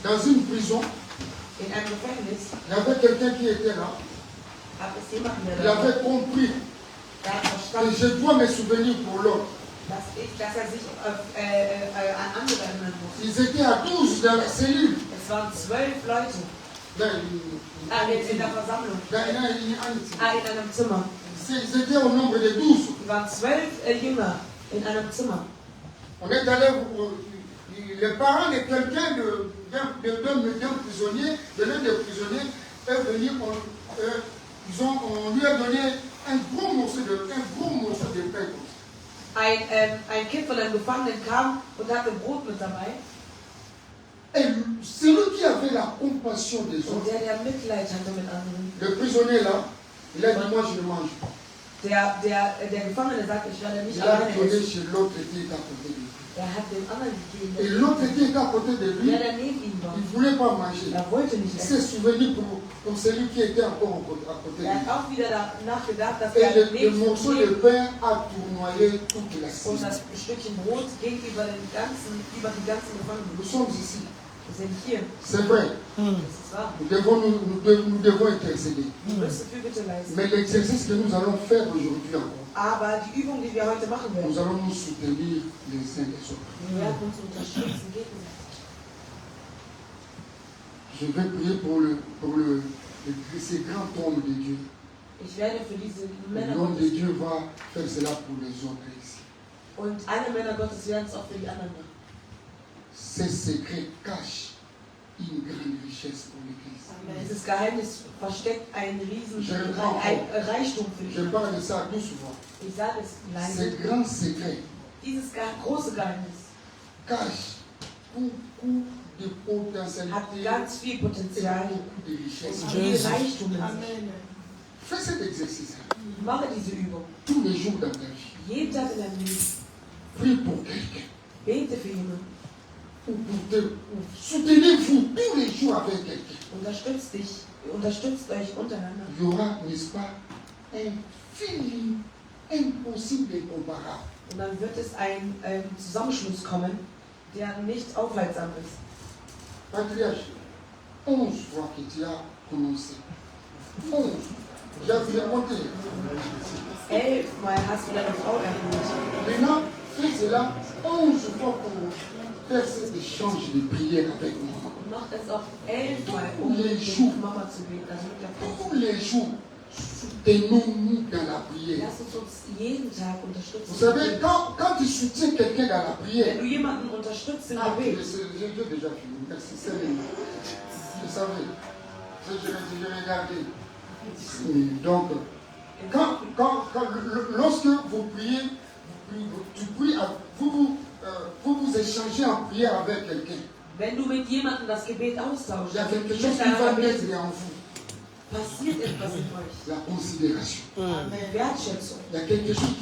Dans une prison, In einem Gefängnis il y avait quelqu'un qui était là. gab es jemanden, der Il da war, avait compris der hat que verstanden, je dois me souvenir pour l'autre. dass er sich an andere erinnern muss. Ils étaient à 12 dans la cellule. Es waren 12 Leute in der Versammlung, in einem Zimmer. Ils étaient au nombre de 12. Es waren 12 Jünger in einem Zimmer. On est allé, les parents de quelqu'un, d'un prisonnier, de l'un des prisonniers, est venu, on lui a donné un gros morceau de pain. Ein Kind von einem Gefangenen kam und hatte Brot mit dabei. Et celui qui avait la compassion des Und autres, der Mitleid hatte mit anderen. le prisonnier là, il a dit moi je ne mange pas. Der Gefangene sagte, ich werde nicht Il a alleine donné essen. chez l'autre qui était à côté de lui. Er hat dem anderen gegeben, Et l'autre qui était à côté de lui, der neben ihm war. il ne voulait pas manger. Er wollte nicht Il s'est essen. souvenu pour celui qui était encore à côté de Er lui. hat auch wieder danach gedacht, dass Et er le neben morceau ihm de pain a tournoyé toute la und cellule. das Stückchen Brot ging über die ganzen Gefangenen. Nous sommes ici. Wir sind hier. C'est vrai. Das ist wahr. Nous devons intercéder. Wir müssen Fürbitte leisten. Mais l'exercice que nous allons faire aujourd'hui encore, Aber die Übung, die wir heute machen werden, nous allons nous soutenir les uns les autres. wir werden uns unterstützen gegenseitig. Je vais prier pour ces grands hommes de Dieu. Ich werde für diese Männer L'homme de Gottes Dieu va faire cela pour les autres ici. und alle Männer Gottes werden es auch für die anderen machen. Ces secrets cachent une grande richesse pour l'Église. Dieses Geheimnis versteckt einen riesen Reichtum für die Je Kinder. parle de ça tout souvent. Ich sage es Ces leise. grands secrets Dieses große Geheimnis cachent beaucoup de hat potentialités ganz viel et Potenzial beaucoup de richesses. und viel Reichtum in sich. Fais cet exercice Mache diese Übung. tous les jours dans ta vie. Jeden Tag in deinem Leben. Prie pour quelqu'un. Bete für jemanden. Soutenez-vous tous les jours avec quelqu'un. Unterstützt euch untereinander. Il y aura, n'est-ce pas, un feeling impossible et incomparable. Und dann wird es ein Zusammenschluss kommen, der nicht aufhaltsam ist. Patriarche, 11 fois que tu as commencé. 11. J'ai compté. 11 Mal hast du deine Frau erhöht. Maintenant, fais cela 11 fois pour faire cet échange de prière avec moi. Und macht es auch 11 Mal, um Tous les mit jours. Mama zu beten. Also mit der Frau. Tous les jours, soutenons-nous dans la prière. Lass uns jeden Tag Vous unterstützen. savez, quand tu soutiens quelqu'un dans la Wenn prière, du jemanden unterstützt im j'ai Gebet, déjà fini. Merci, c'est bien. Vous savez, j'ai regardé. Donc, lorsque vous priez, vous vous échangez en prière avec quelqu'un. Wenn du mit jemandem das Gebet austauschst, il y a quelque chose qui va naître en vous. passiert etwas in euch. La considération. Wertschätzung. Il y a quelque chose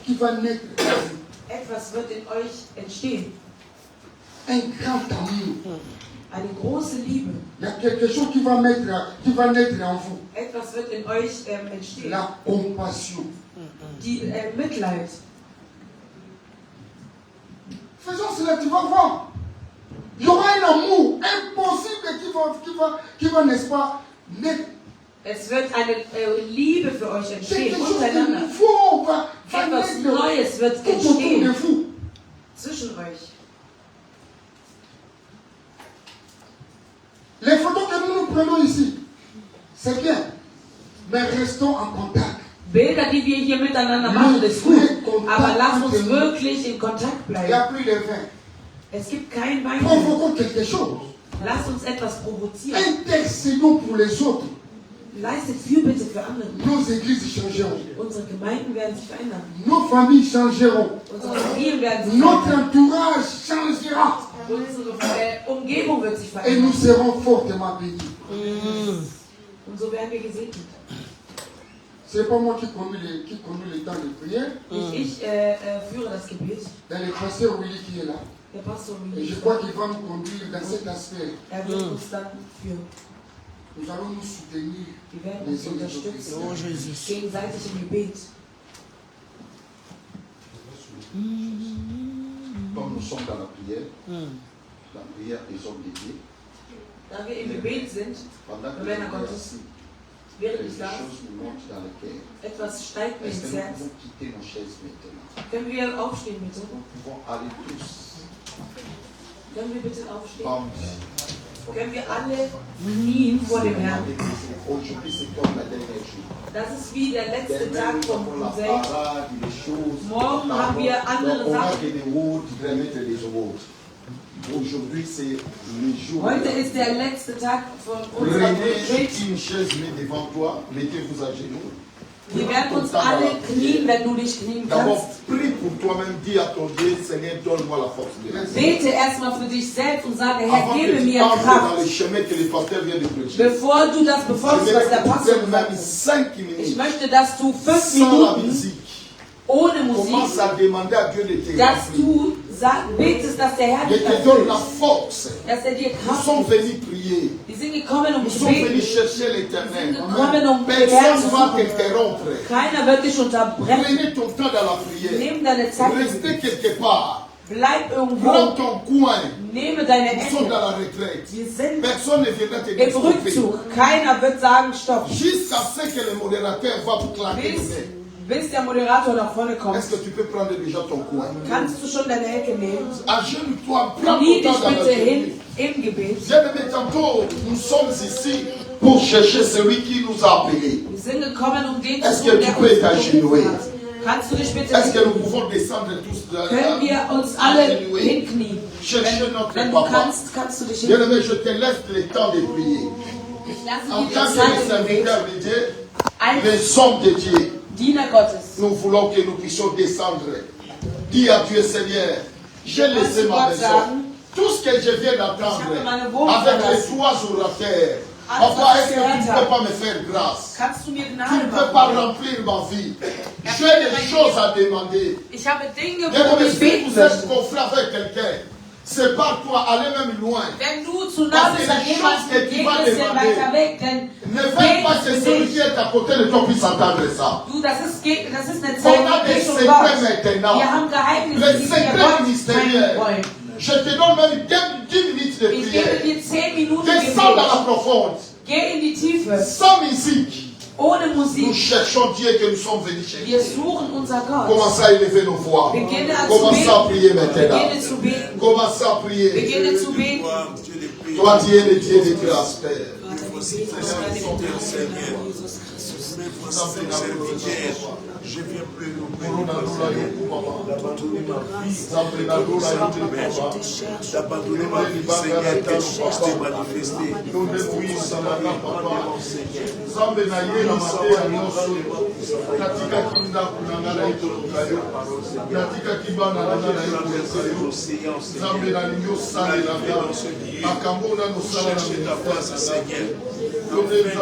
qui va naître en vous. Etwas wird in euch entstehen. Un grand amour. Eine große Liebe. Il y a quelque chose qui va naître en vous. Etwas wird in euch entstehen. La compassion. Die Mitleid. Faisons cela, tu vas voir. Il y aura un amour impossible qui va, n'est-ce pas, naître. Es wird eine Liebe für euch entstehen, Quelque chose untereinander. de nouveau va Etwas naître Neues wird tout autour de entstehen vous. zwischen euch. Les photos que nous prenons ici, c'est bien. Mais restons en contact. Bilder, die wir hier miteinander machen, ist gut. Aber lasst uns wirklich in Kontakt Il n'y a bleiben. plus de vin. Es gibt kein Wein. Provoquons quelque chose. Lasst uns etwas provozieren. Intercédons pour les autres. Leistet Fürbitte für andere. Nos églises changeront. Unsere Gemeinden werden sich verändern. Nos familles changeront. Unsere Familien werden sich Notre verändern. entourage changera. Unsere Umgebung wird sich Et nous verändern. serons fortement bénis. Und so werden wir gesegnet. Ce n'est pas moi qui conduis les temps de prière. Ich führe das Gebet. Dans le pasteur Willy qui est là. Der Pastor Et Willi, je crois qu'il va nous conduire dans cet aspect. wird uns dann führen. Nous allons nous soutenir Wir werden les uns uns les autres. unterstützen. Oh Jésus. Gegenseitig im Gebet. Comme nous sommes dans la prière des hommes de Dieu, Da wir im Gebet sind, pendant que wir werden nous Gottes, während quelque ich darf, chose nous monte dans le cœur. etwas steigt mir Est-ce ins que nous Herz. pouvons quitter nos chaises maintenant? Können wir aufstehen bitte? Nous pouvons aller tous. Können wir bitte aufstehen? Comme Können wir alle knien vor dem Herrn? aujourd'hui, c'est comme la dernière jour. Das ist wie der letzte Demain, Tag nous vom avons la Welt. parade, les choses. Morgen haben wir andere Donc, on a Sachen. que des awards, remettre des awards. Aujourd'hui, c'est le jour. Heute ist der letzte Tag von unserer Prenez Retreat. une chaise, mets devant toi, mettez-vous à genoux. Wir werden uns alle knien, wenn du dich knien D'abord, kannst. prie pour toi-même, dis à ton Dieu, Seigneur, donne-moi la force de rester. Bete erstmal für dich selbst und sage, Herr, Avant gebe que tu mir entres dans Kraft. le chemin que le pasteur vient de prêcher. Bevor du das Je befolgst, vais was der Pastor écouter gesagt même hat. 5 Ich minutes möchte, dass du 5 sans la Minuten musique. ohne Commence Musik, à demander à Dieu de te dass remplir. du betest, dass der Herr Je dich te donne la erfüllt, force. dass er dir Nous Kraft sommes gibt. venus prier. Wir sind gekommen, um Nous zu sommes venus beten. chercher l'éternel. Gekommen, Personne ne va t'interrompre. Keiner wird dich unterbrechen. Prenez ton temps dans la prière. Nimm deine Zeit. Restez quelque part. Bleib Prends irgendwo. ton coin. Nehme deine Nous sommes Ecke. dans la retraite. Wir sind Personne ne viendra te dire im stopper. Rückzug. Keiner wird sagen, stopp. Jusqu'à ce que le modérateur va vous claquer les mains. Bis der Moderator nach vorne kommt. Est-ce que tu peux prendre déjà ton coin? Kannst du schon deine Ecke nehmen? Agenouille-toi, prends Knie ton dich temps dans la bitte journée. hin im Gebet. Bien-aimé, tantôt, nous sommes ici pour chercher celui qui nous a appelés. Wir sind gekommen, um den Est-ce zu que tun, tu der peux uns t'agenouiller? berufen hat. Kannst du dich bitte Est-ce que nous hinknien? pouvons descendre tous Können wir uns alle hinknien? Chercher notre Wenn du papa. kannst, kannst du dich hinknien. Bien-aimé, je te laisse le temps de prier. Ich lasse En dir tant die que Zeit les im Gebet. serviteurs de Dieu, Als les hommes de Dieu, Diener Gottes. nous voulons que nous puissions descendre. Dis à Dieu, Seigneur, j'ai laissé ma maison. Tout ce que je viens d'entendre avec les toits sur la terre. Papa, est-ce que tu ne peux pas me faire grâce? Kannst du mir Tu Gnade ne peux pas machen? remplir ma vie. J'ai des choses à demander. Ich habe Dinge, Bien-aimé, wo ich si beten vous êtes möchte. confrère avec quelqu'un, c'est pas toi, allez même loin. Wenn du zu nah bist an jemanden, geh ein bisschen weiter weg, denn Ne fais pas que celui qui est à côté de toi puisse entendre ça. du, das ist eine On Zeit a mit des dich und secrets Gott. maintenant. Wir haben Geheimnisse, Les die wir secrets Gott ministériels. teilen wollen. Je te donne même 10 minutes de Ich gebe prière. dir 10 Minuten Descends dans la Gebet. profonde. Geh in die Tiefe, Sans musique. ohne Nous Musik. cherchons Dieu que nous sommes venus Wir chercher. suchen unser Gott. Commencez à élever nos voix. Beginne an zu Commencez à prier beten. maintenant. Beginne zu beten. Commencez à prier. Beginne zu beten. Toi, tu es le Dieu de grâce, Père. Vater, wir beten uns an den Namen Jesus Christus. Nous sommes dans notre Je viens auprès de toi, d'abandonner ma vie, d'abandonner ma vie, Seigneur, que tu puisses te manifester. Oui, ça m'a dit, prends-le, Seigneur. Chercher ta face, Seigneur. Afin que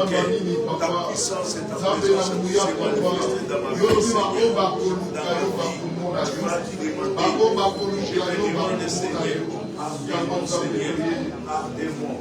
ta puissance et ta présence puissent se manifester dans ma vie, Seigneur. Je te demande, Seigneur, ardez-moi, Seigneur, ardez-moi.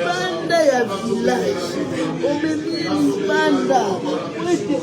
Banda ya village, omemi banda, oete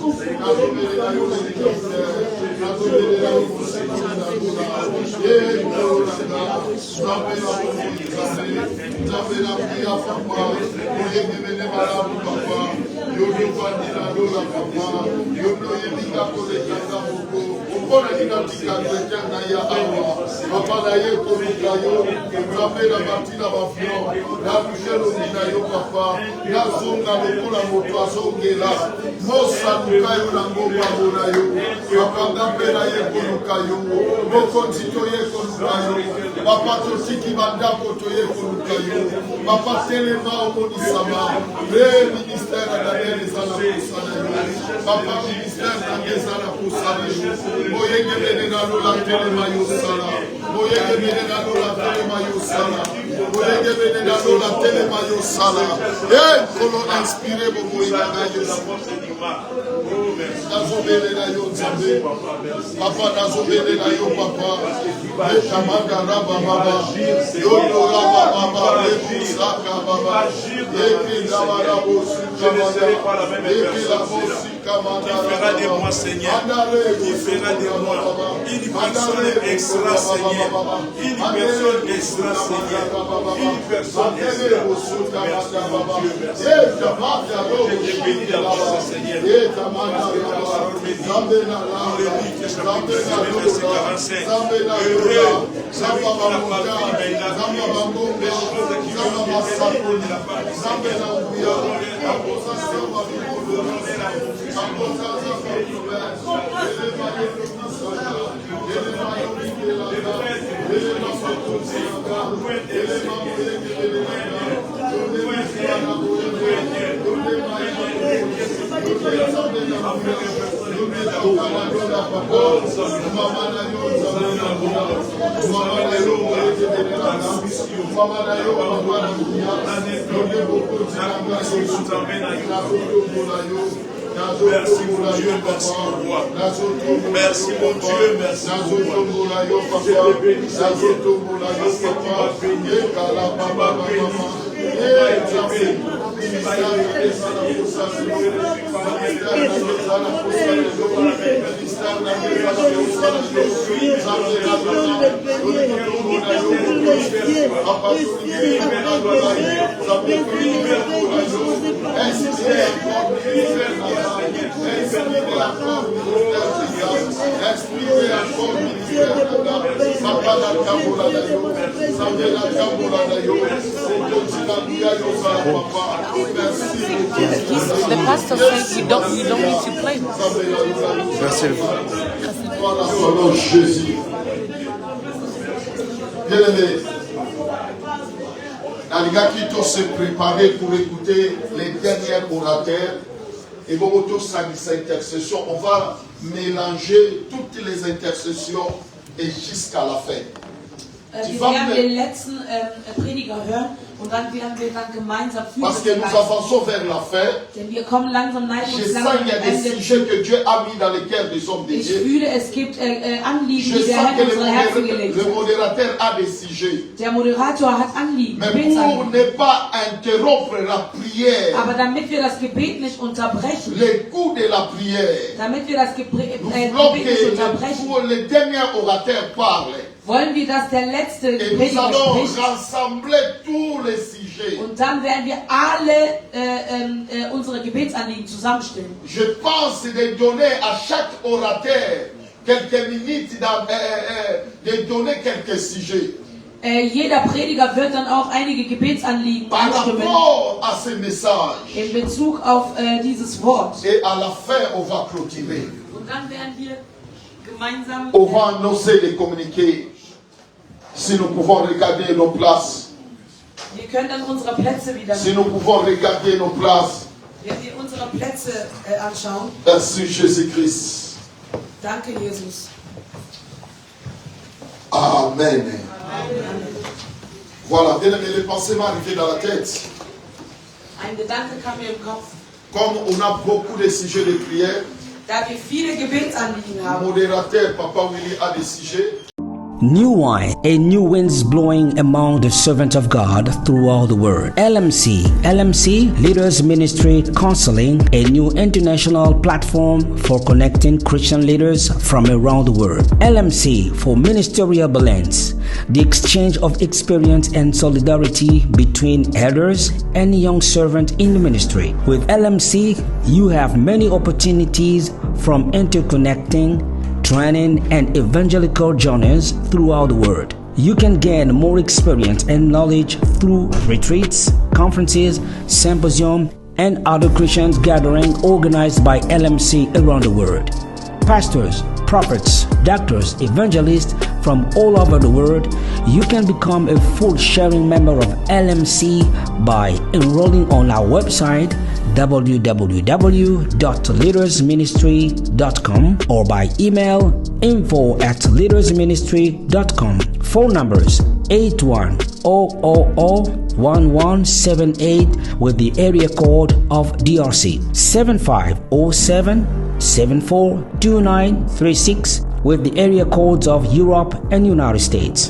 Papa Tosiki Mandako Toye Kolukayo, Papa Telema Omonisama, le ministère de la Nezana Poussanayo, Papa ministère de la Nezana Poussanayo, Moyege Benenano la Telemayo Sala, Moyege Benenano la Telemayo Sala, Moyege Benenano la Telemayo Sala, et qu'on a inspiré beaucoup de Nazobele na yo Nzambe, Papa Nazobele na yo Papa, Chamanga Raba Baba, Yodo Raba Baba, Rebusaka Baba, Eki Namara Bosu Kamanda, Eki la Bosu Kamanda, qui fera de moi, Seigneur, qui fera de moi une personne extra, Seigneur, une personne extra, Seigneur, une personne extra. Merci, mon Dieu, merci. Je te bénis d'avance, Seigneur. Verset 45. Heureux, celui qui n'a pas vu, mais il a vu les choses qui vont venir de la part du Seigneur. Merci mon Dieu, merci mon roi. Merci mon Dieu, merci mon roi. Je te bénis, Seigneur, parce que tu m'as béni. Tu m'as béni. Tu m'as été béni. Tu m'as The pastor said you don't need to play. Merci. Au nom de Jésus. Bien-aimé, Naligakito s'est préparé pour écouter les derniers orateurs. Et Momoto Sanissa intercession, on va mélanger toutes les intercessions et jusqu'à la fin. Tu Wir vas werden me- den letzten Prediger hören und dann werden wir dann gemeinsam Parce que nous leisten. avançons vers la fin. Denn wir kommen langsam, neigen Je uns sens langsam qu'il y a am des Ende. sujets que Dieu a mis dans les cœurs des hommes de Ich Dieu. fühle, es gibt Anliegen, Je die der sens Herr que in unsere Herzen gelegt le hat. modérateur a des sujets. Der Moderator hat Anliegen, Mais pour Gebetsanliegen. ne pas interrompre la prière, Aber damit wir das Gebet nicht unterbrechen, les coups de la prière, damit wir das nous voulons Gebet nicht unterbrechen, que le dernier orateur parle. wollen wir, dass der letzte Et nous Prediger allons spricht. rassembler tous les sujets. Und dann werden wir alle unsere Gebetsanliegen zusammenstellen. Je pense de donner à chaque orateur quelques minutes, de donner quelques sujets. Jeder Prediger wird dann auch einige Gebetsanliegen Par anstimmen rapport à ce message. in Bezug auf dieses Wort. Et à la fin, on va clôturer. Und dann werden wir gemeinsam On va annoncer les communiqués. Si nous pouvons regarder nos places. wir können dann unsere Plätze wieder Si nous pouvons regarder nos places. wenn wir unsere Plätze anschauen. Merci Jésus-Christ. Danke, Jesus. Amen. Voilà, bien aimé, les pensées m'arrivaient dans la tête. Ein Gedanke kam mir im Kopf. Comme on a beaucoup de sujets de prière, Da wir viele Gebetsanliegen le haben, modérateur, Papa Willy, a des sujets. New wine, a new winds blowing among the servants of God throughout the world. LMC, Leaders Ministry Counseling, a new international platform for connecting Christian leaders from around the world. LMC for ministerial balance, the exchange of experience and solidarity between elders and young servants in the ministry. With LMC, you have many opportunities from interconnecting, training and evangelical journeys throughout the world. You can gain more experience and knowledge through retreats, conferences, symposium, and other Christian gatherings organized by LMC around the world. Pastors, prophets, doctors, evangelists from all over the world, you can become a full sharing member of LMC by enrolling on our website www.leadersministry.com or by email info@leadersministry.com. Phone numbers 81-000-1178 with the area code of DRC, 7507-742936 with the area codes of Europe and United States.